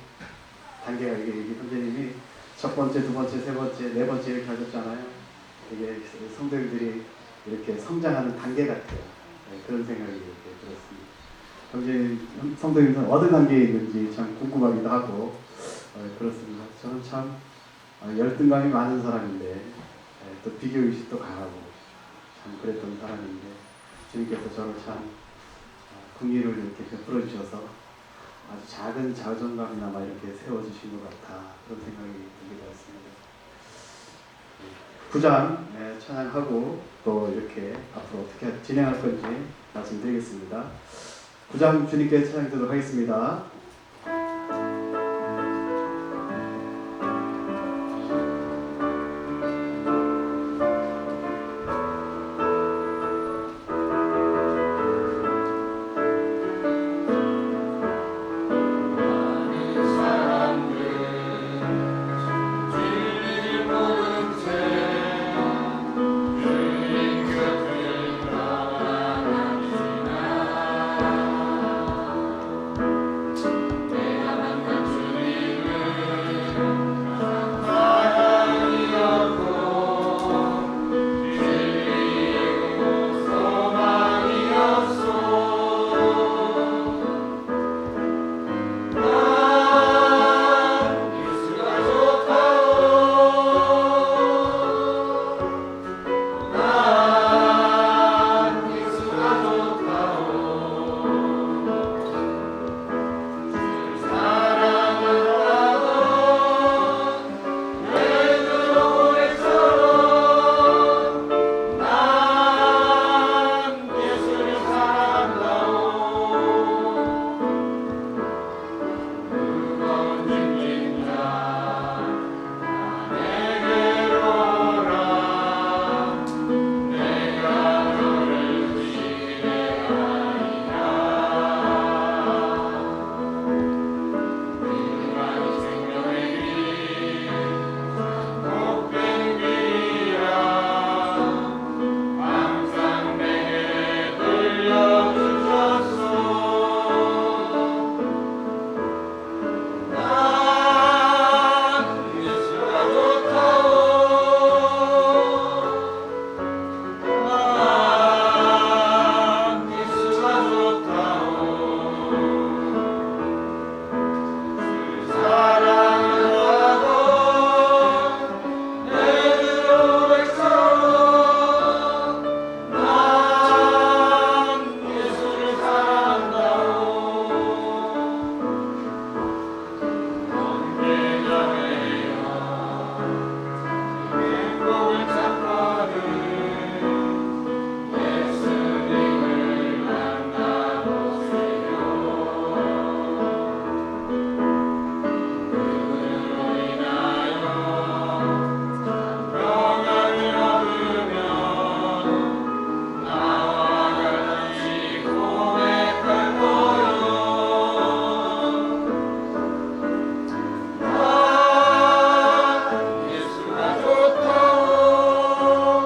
Speaker 1: 단계가, 이게 선생님이 첫 번째, 두 번째, 세 번째, 네 번째 이렇게 하셨잖아요. 이게 성도들이 이렇게 성장하는 단계 같아요. 그런 생각이 이렇게 들었습니다. 성도님은 어느 단계에 있는지 참 궁금하기도 하고 그렇습니다. 저는 참 열등감이 많은 사람인데 또 비교의식도 강하고 참 그랬던 사람인데 주님께서 저를 참 긍휼을 이렇게 베풀어 주셔서 아주 작은 자존감이나마 이렇게 세워주신 것 같아, 그런 생각이 들게 되었습니다. 9장 찬양하고 또 이렇게 앞으로 어떻게 진행할 건지 말씀드리겠습니다. 9장 주님께 찬양 드리도록 하겠습니다.